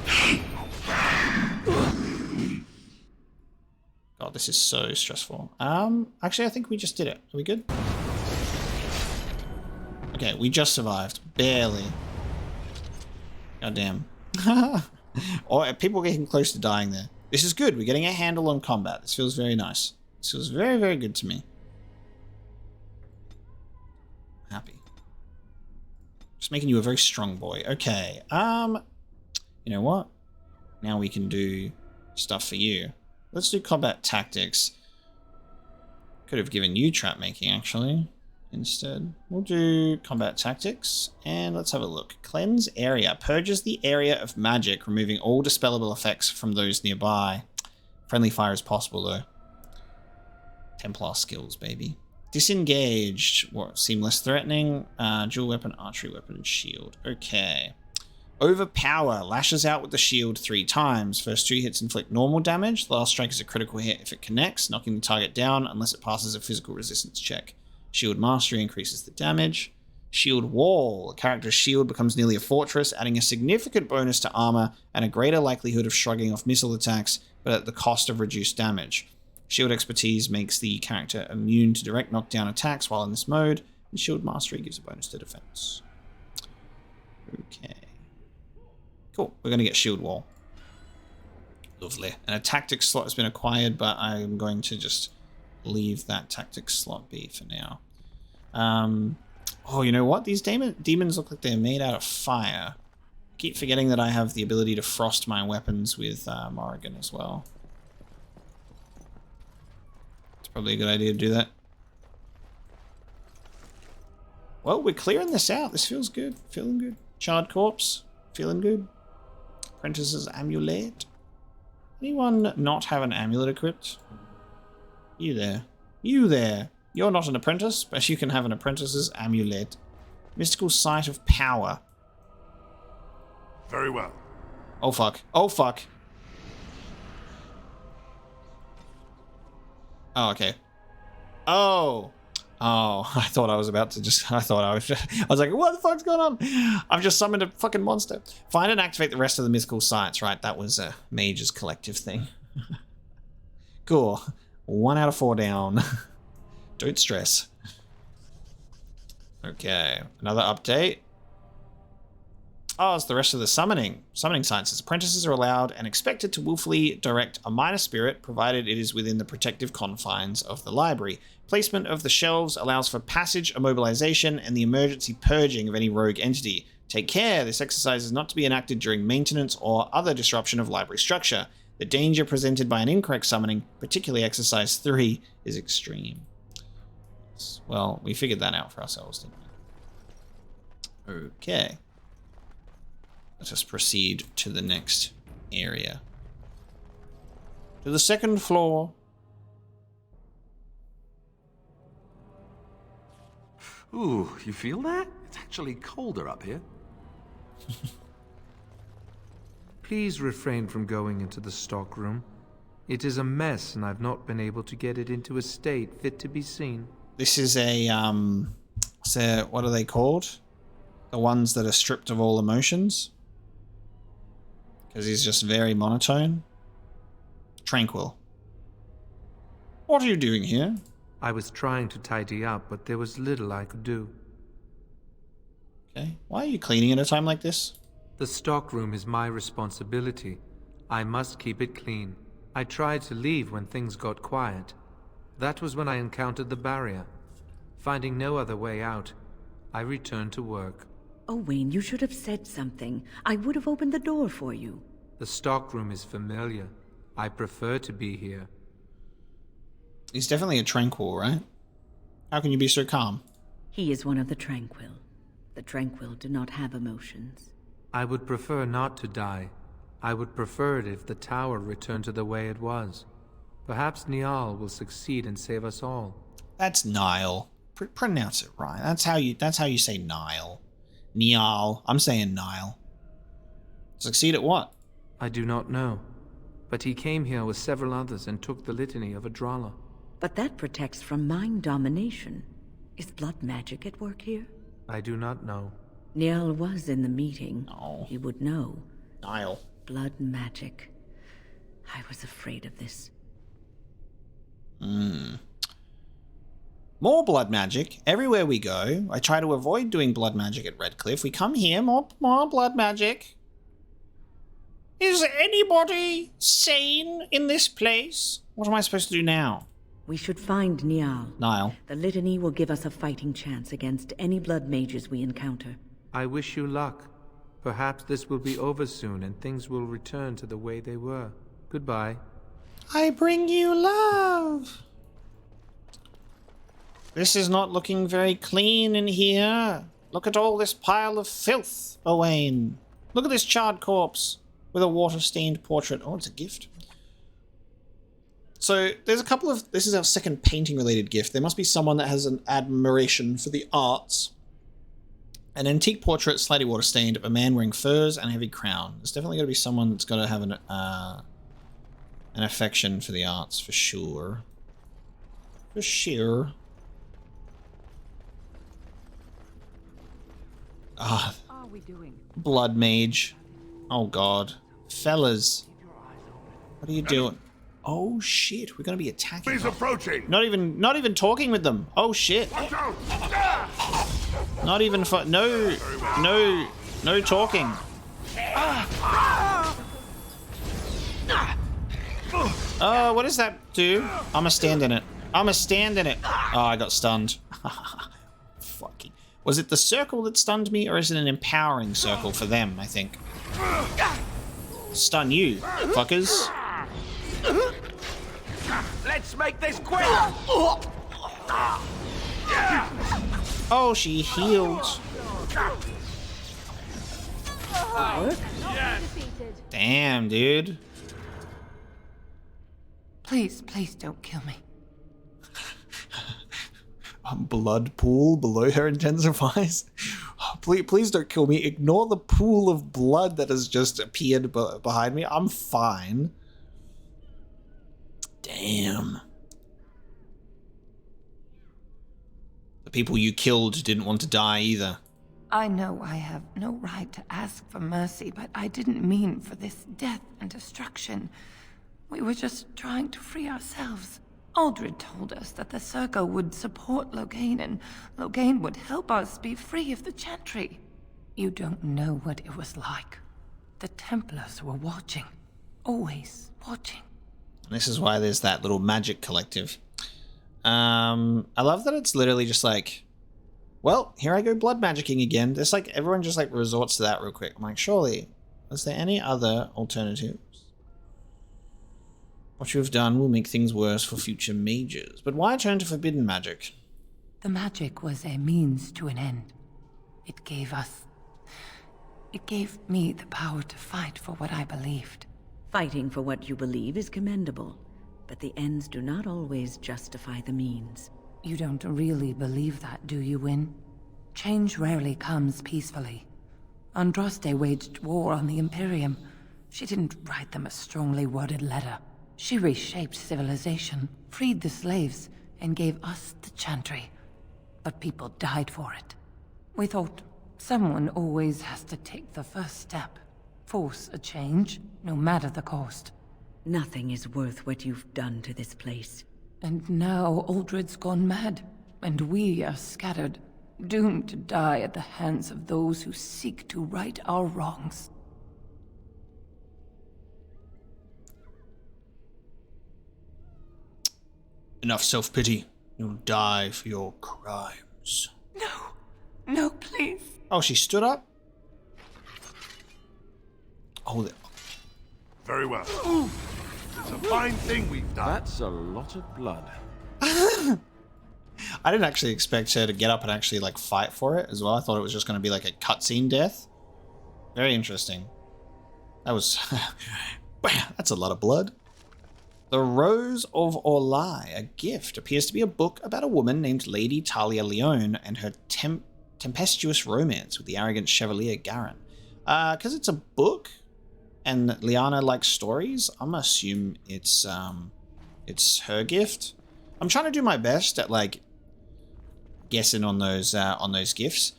God, this is so stressful. Actually, I think we just did it. Are we good? Okay, we just survived. Barely. God damn. Or people getting close to dying there. This is good. We're getting a handle on combat. This feels very nice. This feels very, very good to me. Happy. Just making you a very strong boy. Okay. You know what? Now we can do stuff for you. Let's do combat tactics. Could have given you trap making, actually. Instead, we'll do combat tactics, and let's have a look. Cleanse area. Purges the area of magic, removing all dispellable effects from those nearby. Friendly fire is possible, though. Templar skills, baby. Disengaged. What? Seamless threatening. Dual weapon, archery weapon, and shield. Okay. Overpower. Lashes out with the shield 3 times. First 2 hits inflict normal damage. The last strike is a critical hit if it connects, knocking the target down unless it passes a physical resistance check. Shield Mastery increases the damage. Shield Wall. A character's shield becomes nearly a fortress, adding a significant bonus to armor and a greater likelihood of shrugging off missile attacks, but at the cost of reduced damage. Shield Expertise makes the character immune to direct knockdown attacks while in this mode, and Shield Mastery gives a bonus to defense. Okay. Cool. We're going to get Shield Wall. Lovely. And a tactics slot has been acquired, but I'm going to just leave that tactics slot be for now. Oh, you know what? These demons look like they're made out of fire. Keep forgetting that I have the ability to frost my weapons with Morrigan as well. It's probably a good idea to do that. Well, we're clearing this out. This feels good. Feeling good. Charred corpse. Feeling good. Apprentice's amulet. Anyone not have an amulet equipped? You there. You there. You're not an apprentice, but you can have an apprentice's amulet. Mystical sight of power. Very well. Oh fuck. Oh fuck. Oh, okay. Oh. Oh, I thought I was about to just... I was like, what the fuck's going on? I've just summoned a fucking monster. Find and activate the rest of the mythical sites. Right, that was a mage's collective thing. Cool. 1 out of 4 down. Don't stress. Okay, another update. Oh, it's the rest of the summoning sciences. Apprentices are allowed and expected to willfully direct a minor spirit, provided it is within the protective confines of the library. Placement of the shelves allows for passage, immobilization, and the emergency purging of any rogue entity. Take care, this exercise is not to be enacted during maintenance or other disruption of library structure. The danger presented by an incorrect summoning, particularly exercise 3, is extreme. Well, we figured that out for ourselves, didn't we? Okay. Let us proceed to the next area. To the second floor. Ooh, you feel that? It's actually colder up here. Please refrain from going into the stockroom. It is a mess, and I've not been able to get it into a state fit to be seen. This is a, what are they called? The ones that are stripped of all emotions? Because he's just very monotone. Tranquil. What are you doing here? I was trying to tidy up, but there was little I could do. Okay. Why are you cleaning at a time like this? The stockroom is my responsibility. I must keep it clean. I tried to leave when things got quiet. That was when I encountered the barrier. Finding no other way out, I returned to work. Oh, Wayne, you should have said something. I would have opened the door for you. The stockroom is familiar. I prefer to be here. He's definitely a tranquil, right? How can you be so calm? He is one of the tranquil. The tranquil do not have emotions. I would prefer not to die. I would prefer it if the tower returned to the way it was. Perhaps Niall will succeed and save us all. That's Niall. Pronounce it right. That's how you say Niall. Niall. I'm saying Niall. Succeed at what? I do not know. But he came here with several others and took the litany of a Drala. But that protects from mind domination. Is blood magic at work here? I do not know. Niall was in the meeting. No. He would know. Niall. Blood magic. I was afraid of this. More blood magic. Everywhere we go, I try to avoid doing blood magic at Redcliffe. We come here, more blood magic. Is anybody sane in this place? What am I supposed to do now? We should find Niall. The litany will give us a fighting chance against any blood mages we encounter. I wish you luck. Perhaps this will be over soon and things will return to the way they were. Goodbye. I bring you love. This is not looking very clean in here. Look at all this pile of filth, Owain. Look at this charred corpse with a water-stained portrait. Oh, it's a gift. So there's a couple of... This is our second painting-related gift. There must be someone that has an admiration for the arts. An antique portrait, slightly water-stained, of a man wearing furs and a heavy crown. There's definitely got to be someone that's got to have an affection for the arts, for sure. For sure. Ah, What are we doing? blood mage. Oh god. Fellas. What are you doing? Oh shit, we're gonna be attacking. He's approaching. Not even talking with them. Oh shit. Watch out. Not even for no talking. Oh, what does that do? I'ma stand in it. Oh, I got stunned. Fucking. Was it the circle that stunned me, or is it an empowering circle for them, I think? Stun you, fuckers. Let's make this quick! Oh, she healed. Damn, dude. Please, please don't kill me. Blood pool below her intensifies. Please don't kill me. Ignore the pool of blood that has just appeared behind me. I'm fine. Damn. The people you killed didn't want to die either. I know I have no right to ask for mercy, but I didn't mean for this death and destruction. We were just trying to free ourselves. Aldred told us that the Circle would support Loghain, and Loghain would help us be free of the Chantry. You don't know what it was like. The Templars were watching. Always watching. This is why there's that little magic collective. I love that it's literally just like, well, here I go blood magicking again. There's like, everyone just like resorts to that real quick. I'm like, surely, is there any other alternatives? What you have done will make things worse for future mages. But why turn to forbidden magic? The magic was a means to an end. It gave me the power to fight for what I believed. Fighting for what you believe is commendable, but the ends do not always justify the means. You don't really believe that, do you, Wynne? Change rarely comes peacefully. Andraste waged war on the Imperium. She didn't write them a strongly worded letter. She reshaped civilization, freed the slaves, and gave us the Chantry. But people died for it. We thought someone always has to take the first step. Force a change, no matter the cost. Nothing is worth what you've done to this place. And now Aldred's gone mad, and we are scattered, doomed to die at the hands of those who seek to right our wrongs. Enough self-pity. You'll die for your crimes. No, please. Oh, she stood up? Oh, very well. It's a fine thing we've done. That's a lot of blood. I didn't actually expect her to get up and actually like fight for it as well. I thought it was just going to be like a cutscene death. Very interesting. That was... That's a lot of blood. The Rose of Orlai, a gift, appears to be a book about a woman named Lady Talia Leone and her tempestuous romance with the arrogant Chevalier Garin. Because it's a book and Liana likes stories, I'm gonna assume it's her gift. I'm trying to do my best at like guessing on those gifts.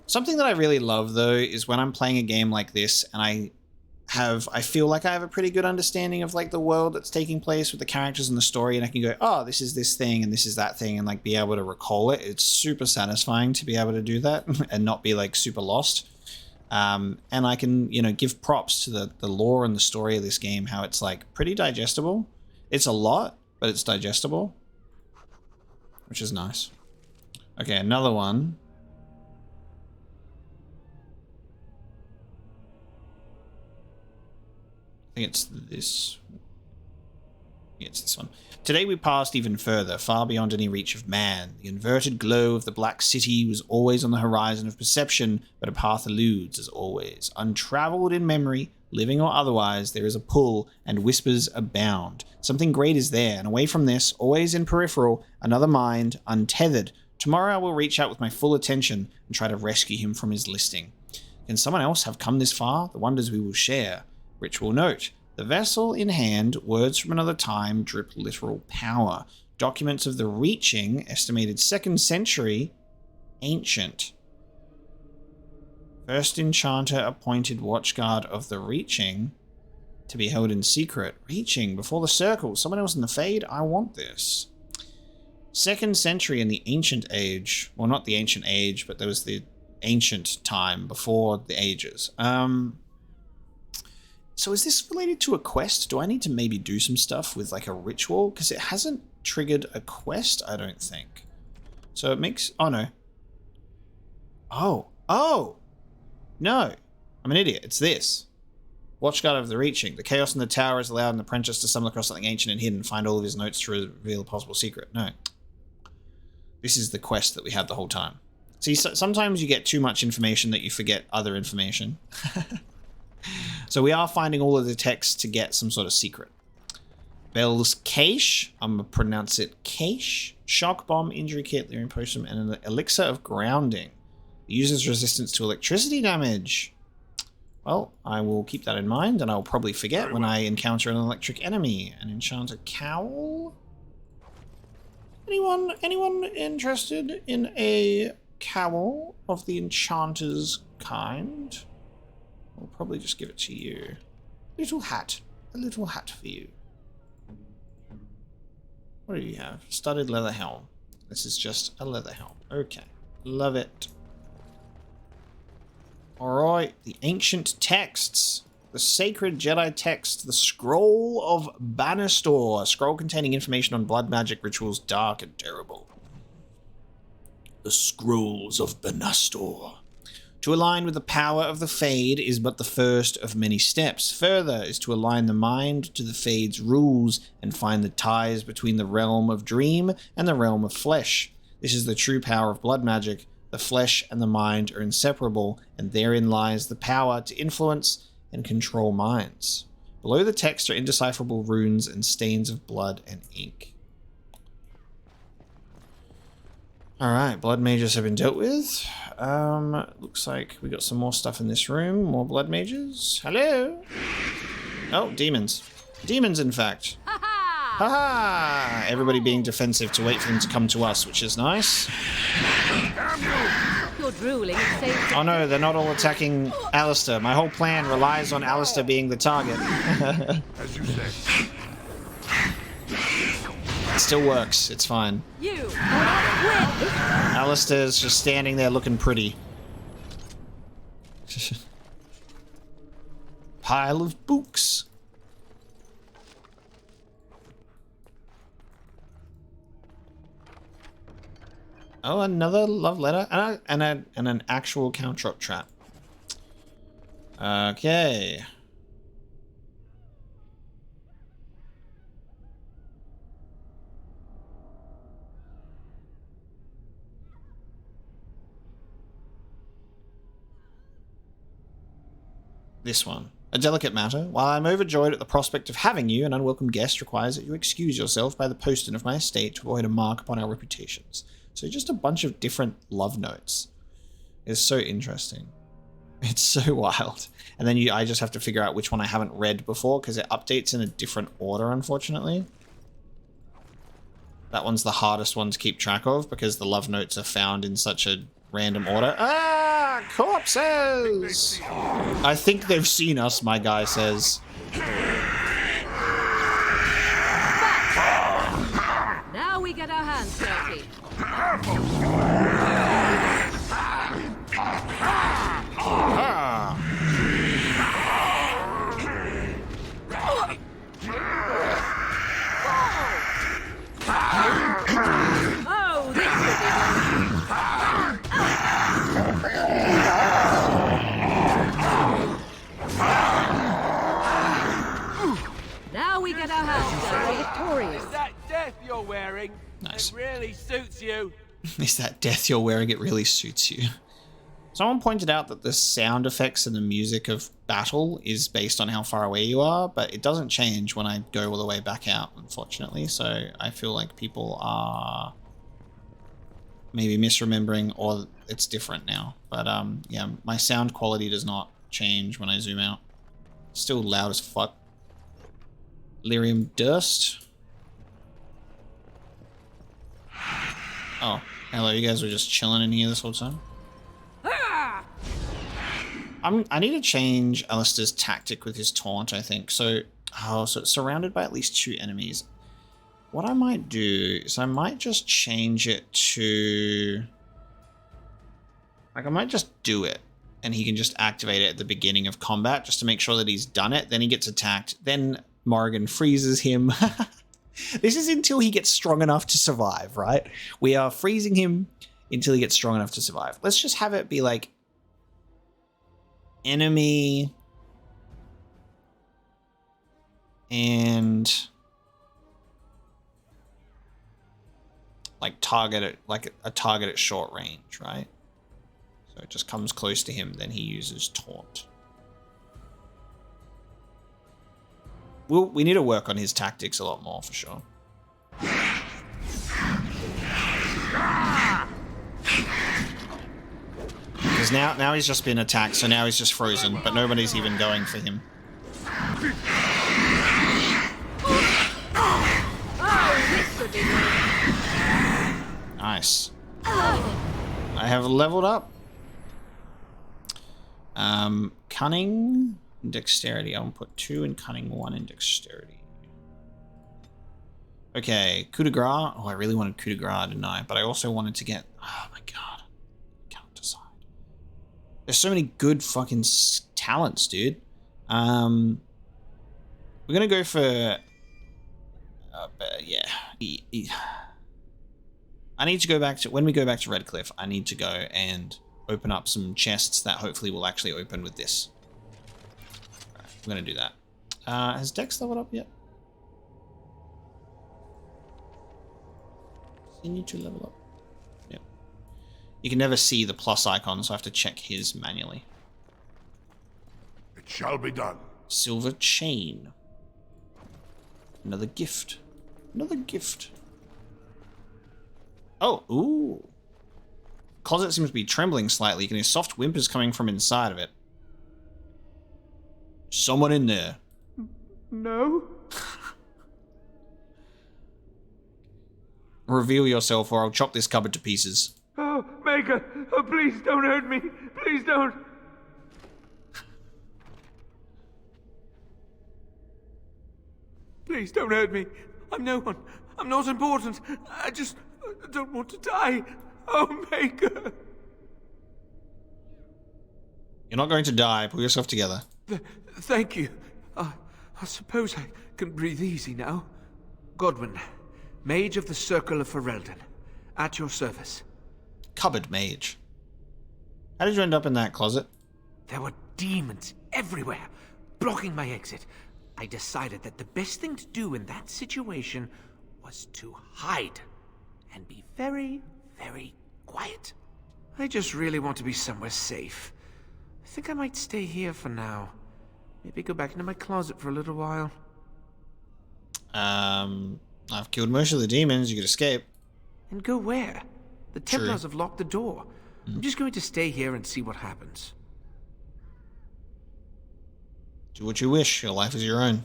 Something that I really love though is when I'm playing a game like this and I feel like I have a pretty good understanding of like the world that's taking place with the characters and the story, and I can go, oh, this is this thing and this is that thing, and like be able to recall it. It's super satisfying to be able to do that and not be like super lost. And I can, you know, give props to the lore and the story of this game, how it's like pretty digestible. It's a lot, but it's digestible, which is nice. Okay, another one. I think it's this. Yeah, it's this one. Today we passed even further, far beyond any reach of man. The inverted glow of the Black City was always on the horizon of perception, but a path eludes as always. Untraveled in memory, living or otherwise, there is a pull, and whispers abound. Something great is there, and away from this, always in peripheral, another mind, untethered. Tomorrow I will reach out with my full attention and try to rescue him from his listing. Can someone else have come this far? The wonders we will share. Ritual note. The vessel in hand, words from another time, drip literal power. Documents of the Reaching, estimated 2nd century, ancient. First Enchanter appointed watchguard of the Reaching to be held in secret. Reaching, before the Circle. Someone else in the Fade? I want this. 2nd century in the Ancient Age. Well, not the Ancient Age, but there was the ancient time before the ages. So is this related to a quest? Do I need to maybe do some stuff with like a ritual? Because it hasn't triggered a quest, I don't think. So it makes... Oh no. Oh! No. I'm an idiot. It's this. Watchguard of the Reaching. The chaos in the tower has allowed an apprentice to stumble across something ancient and hidden, find all of his notes to reveal a possible secret. No. This is the quest that we had the whole time. See, sometimes you get too much information that you forget other information. So we are finding all of the text to get some sort of secret. Bell's Cache. I'm going to pronounce it Cache. Shock Bomb, Injury Kit, Lyrium Potion, and an Elixir of Grounding. It uses resistance to electricity damage. Well, I will keep that in mind, and I'll probably forget when I encounter an electric enemy. An Enchanter Cowl? Anyone interested in a cowl of the Enchanter's kind? I'll probably just give it to you. Little hat. A little hat for you. What do you have? Studded leather helm. This is just a leather helm. Okay. Love it. Alright. The ancient texts. The sacred Jedi text. The Scroll of Banastor. A scroll containing information on blood magic rituals dark and terrible. The Scrolls of Banastor. To align with the power of the Fade is but the first of many steps. Further is to align the mind to the Fade's rules and find the ties between the realm of dream and the realm of flesh. This is the true power of blood magic. The flesh and the mind are inseparable, and therein lies the power to influence and control minds. Below the text are indecipherable runes and stains of blood and ink. Alright, blood mages have been dealt with. Looks like we got some more stuff in this room. More blood mages. Hello? Oh, demons. Demons, in fact. Ha-ha! Everybody being defensive to wait for them to come to us, which is nice. You're drooling. Oh no, they're not all attacking Alistair. My whole plan relies on Alistair being the target. As you say. It still works. It's fine. You. Alistair's just standing there looking pretty. Pile of books. Oh, another love letter and an actual Count trap. Okay. This one. A delicate matter. While I'm overjoyed at the prospect of having you, an unwelcome guest requires that you excuse yourself by the postern of my estate to avoid a mark upon our reputations. So just a bunch of different love notes. It's so interesting. It's so wild. And then I just have to figure out which one I haven't read before because it updates in a different order, unfortunately. That one's the hardest one to keep track of because the love notes are found in such a random order. Ah, corpses! I think they've seen us, my guy says. Now we get our hands dirty. Oh, this could be now we get our hands dirty. Victorious. Is that death you're wearing? Nice. It really suits you. Is that death you're wearing? It really suits you. Someone pointed out that the sound effects and the music of battle is based on how far away you are, but it doesn't change when I go all the way back out, unfortunately. So I feel like people are maybe misremembering or it's different now. But yeah, my sound quality does not change when I zoom out. Still loud as fuck. Lyrium Durst. Oh, hello, you guys were just chilling in here this whole time? I need to change Alistair's tactic with his taunt, I think. So it's surrounded by at least 2 enemies. What I might do is I might just change it to... Like, I might just do it, and he can just activate it at the beginning of combat, just to make sure that he's done it. Then he gets attacked. Then Morrigan freezes him. This is until he gets strong enough to survive, right? We are freezing him until he gets strong enough to survive. Let's just have it be like enemy and like target at like a target at short range, right? So it just comes close to him, then he uses taunt. We need to work on his tactics a lot more for sure. Because now he's just been attacked, so now he's just frozen, but nobody's even going for him. Nice. I have leveled up. Cunning, dexterity. I'll put 2 in cunning, 1 in dexterity. Okay, coup de grace. Oh, I really wanted coup de grace, didn't I? But I also wanted to get... Oh my god. I can't decide. There's so many good fucking talents, dude. We're gonna go for... yeah. I need to go back to... When we go back to Redcliffe, I need to go and open up some chests that hopefully will actually open with this. All right, I'm gonna do that. Has Dex leveled up yet? Does he need to level up? Yep. You can never see the plus icon, so I have to check his manually. It shall be done. Silver chain. Another gift. Another gift. Oh, ooh. Closet seems to be trembling slightly. You can hear soft whimpers coming from inside of it. Someone in there. No? Reveal yourself or I'll chop this cupboard to pieces. Oh, Maker! Oh, please don't hurt me! Please don't! Please don't hurt me. I'm no one. I'm not important. I just don't want to die. Oh, Maker! You're not going to die. Pull yourself together. Thank you. I suppose I can breathe easy now. Godwin, Mage of the Circle of Ferelden, at your service. Cupboard mage. How did you end up in that closet? There were demons everywhere, blocking my exit. I decided that the best thing to do in that situation was to hide and be very, very quiet. I just really want to be somewhere safe. I think I might stay here for now. Maybe go back into my closet for a little while. I've killed most of the demons. You could escape. And go where? The Templars have locked the door. I'm just going to stay here and see what happens. Do what you wish. Your life is your own.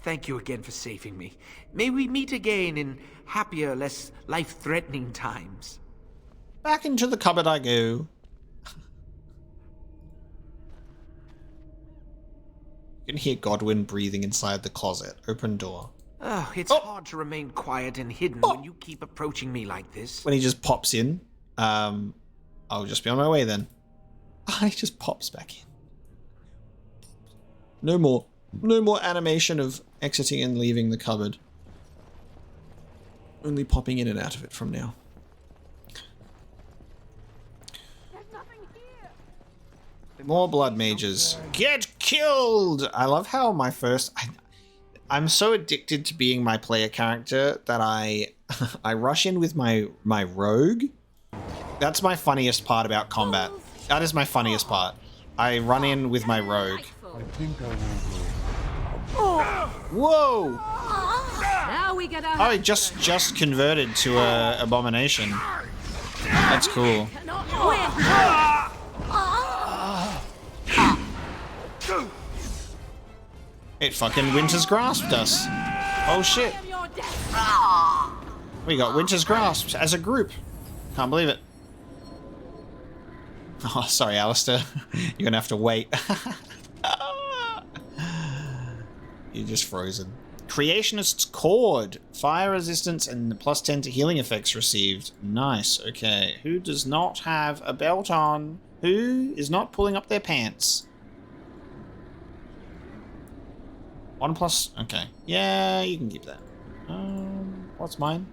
Thank you again for saving me. May we meet again in happier, less life-threatening times. Back into the cupboard I go. You can hear Godwin breathing inside the closet. Open door. Oh, it's hard to remain quiet and hidden when you keep approaching me like this. When he just pops in, I'll just be on my way then. He just pops back in. No more animation of exiting and leaving the cupboard. Only popping in and out of it from now. More blood mages. Get killed! I love how my first... I'm so addicted to being my player character that I rush in with my rogue. That's my funniest part about combat. That is my funniest part. I run in with my rogue. I think I will go. Whoa! Now we get Oh, he just converted to a abomination. That's cool. It fucking Winter's grasped us. Oh shit. We got Winter's grasp as a group. Can't believe it. Oh, sorry, Alistair. You're gonna have to wait. You're just frozen. Creationist's Cord. Fire resistance and +10 to healing effects received. Nice. Okay. Who does not have a belt on? Who is not pulling up their pants? 1+... Okay. Yeah, you can keep that. What's mine?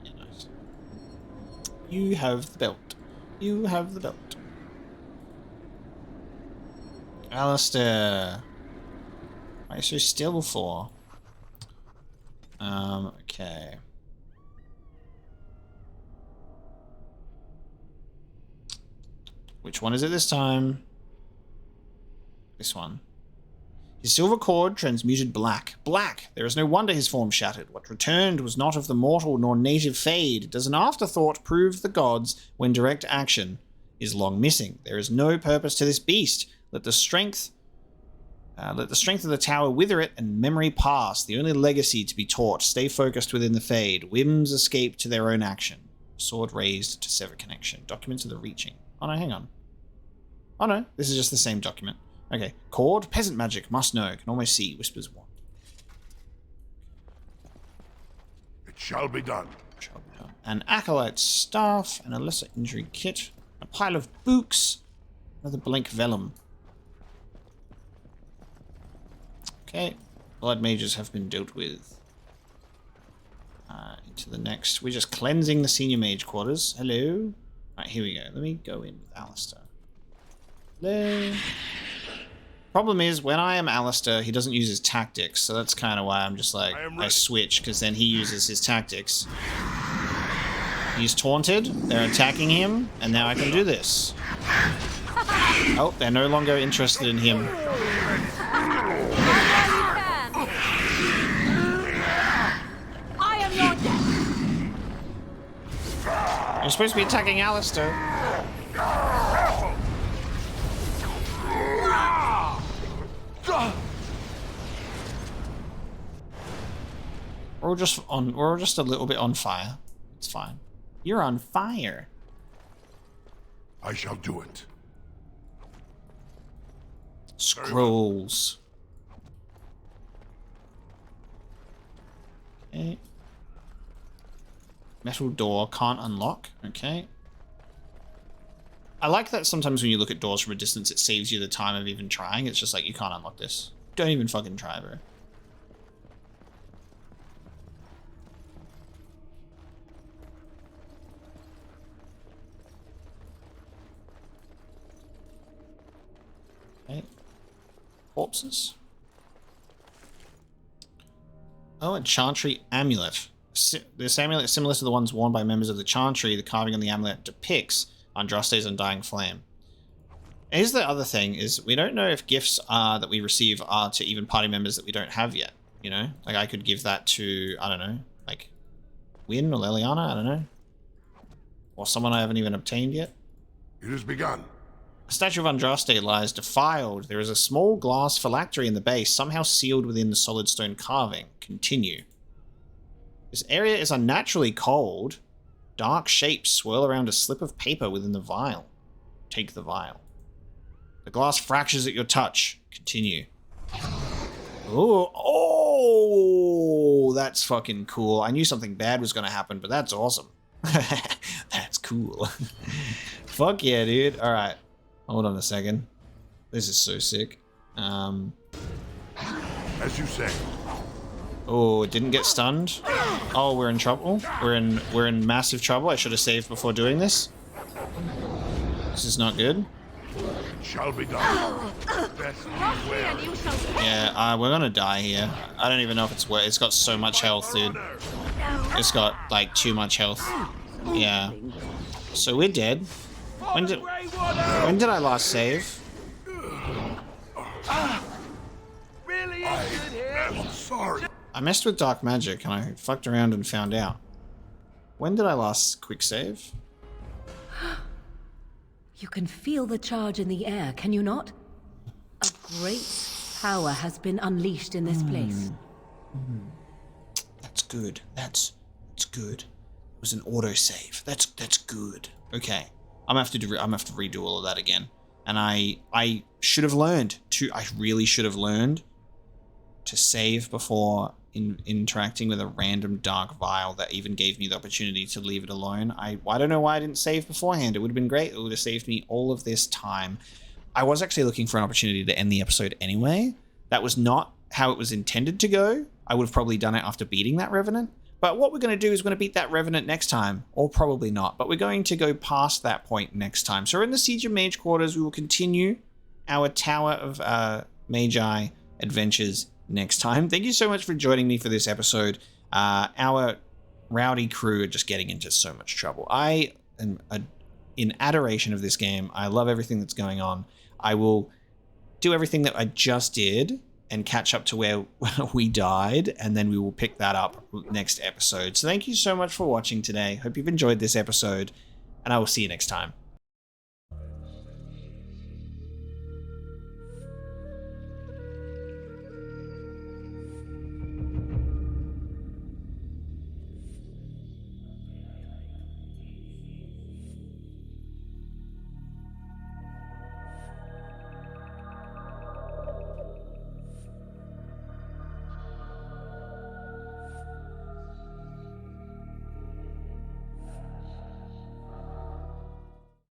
Yeah, nice. You have the belt. You have the belt. Alistair. Why are you so still for? Okay. Which one is it this time? This one. His silver cord transmuted black. Black! There is no wonder his form shattered. What returned was not of the mortal nor native fade. Does an afterthought prove the gods when direct action is long missing? There is no purpose to this beast. Let the strength of the tower wither it and memory pass. The only legacy to be taught. Stay focused within the fade. Whims escape to their own action. Sword raised to sever connection. Documents of the reaching. Oh no, hang on. Oh no, this is just the same document. Okay, cord, peasant magic, must know, can almost see, whispers one. It shall be done. Shall be done. An acolyte staff, and a lesser injury kit, a pile of books, another blank vellum. Okay, blood mages have been dealt with. Into the next. We're just cleansing the senior mage quarters. Hello. Right, here we go. Let me go in with Alistair. Hello. Problem is, when I am Alistair, he doesn't use his tactics, so that's kind of why I'm just like, I switch, because then he uses his tactics. He's taunted, they're attacking him, and now I can do this. Oh, they're no longer interested in him. I am your death. You're supposed to be attacking Alistair. We're just a little bit on fire. It's fine. You're on fire. I shall do it. Scrolls. Okay. Metal door can't unlock. Okay. I like that sometimes when you look at doors from a distance, it saves you the time of even trying. It's just like, you can't unlock this. Don't even fucking try, bro. Okay. Corpses. Oh, a Chantry amulet. This amulet is similar to the ones worn by members of the Chantry. The carving on the amulet depicts Andraste's undying flame. Here's the other thing, is we don't know if gifts that we receive are to even party members that we don't have yet, you know? Like, I could give that to, I don't know, like, Wynne or Leliana, I don't know. Or someone I haven't even obtained yet. It has begun. A statue of Andraste lies defiled. There is a small glass phylactery in the base, somehow sealed within the solid stone carving. Continue. This area is unnaturally cold. Dark shapes swirl around a slip of paper within the vial. Take the vial. The glass fractures at your touch. Continue. Oh, that's fucking cool. I knew something bad was going to happen, but that's awesome. That's cool. Fuck yeah, dude. All right. Hold on a second. This is so sick. As you say. Oh, it didn't get stunned. Oh, we're in trouble. We're in massive trouble. I should have saved before doing this. This is not good. It shall be done. Yeah, we're gonna die here. I don't even know if it's worth. It's got so much health, dude. It's got like too much health. Yeah. So we're dead. When did I last save? I'm sorry. I messed with dark magic and I fucked around and found out. When did I last quick save? You can feel the charge in the air, can you not? A great power has been unleashed in this place. That's good. That's good. It was an autosave. That's good. Okay. I'm gonna have to redo all of that again. And I should have learned to. I really should have learned to save before interacting with a random dark vial that even gave me the opportunity to leave it alone. I don't know why I didn't save beforehand. It would have been great. It would have saved me all of this time. I was actually looking for an opportunity to end the episode anyway. That was not how it was intended to go. I would have probably done it after beating that Revenant, But what we're going to do is we're going to beat that Revenant next time, or probably not, but we're going to go past that point next time. So we're in the Siege of Mage Quarters. We will continue our Tower of Magi adventures next time. Thank you so much for joining me for this episode. Our rowdy crew are just getting into so much trouble. I am in adoration of this game. I love everything that's going on. I will do everything that I just did and catch up to where we died, and then we will pick that up next episode. So thank you so much for watching today. Hope you've enjoyed this episode, and I will see you next time.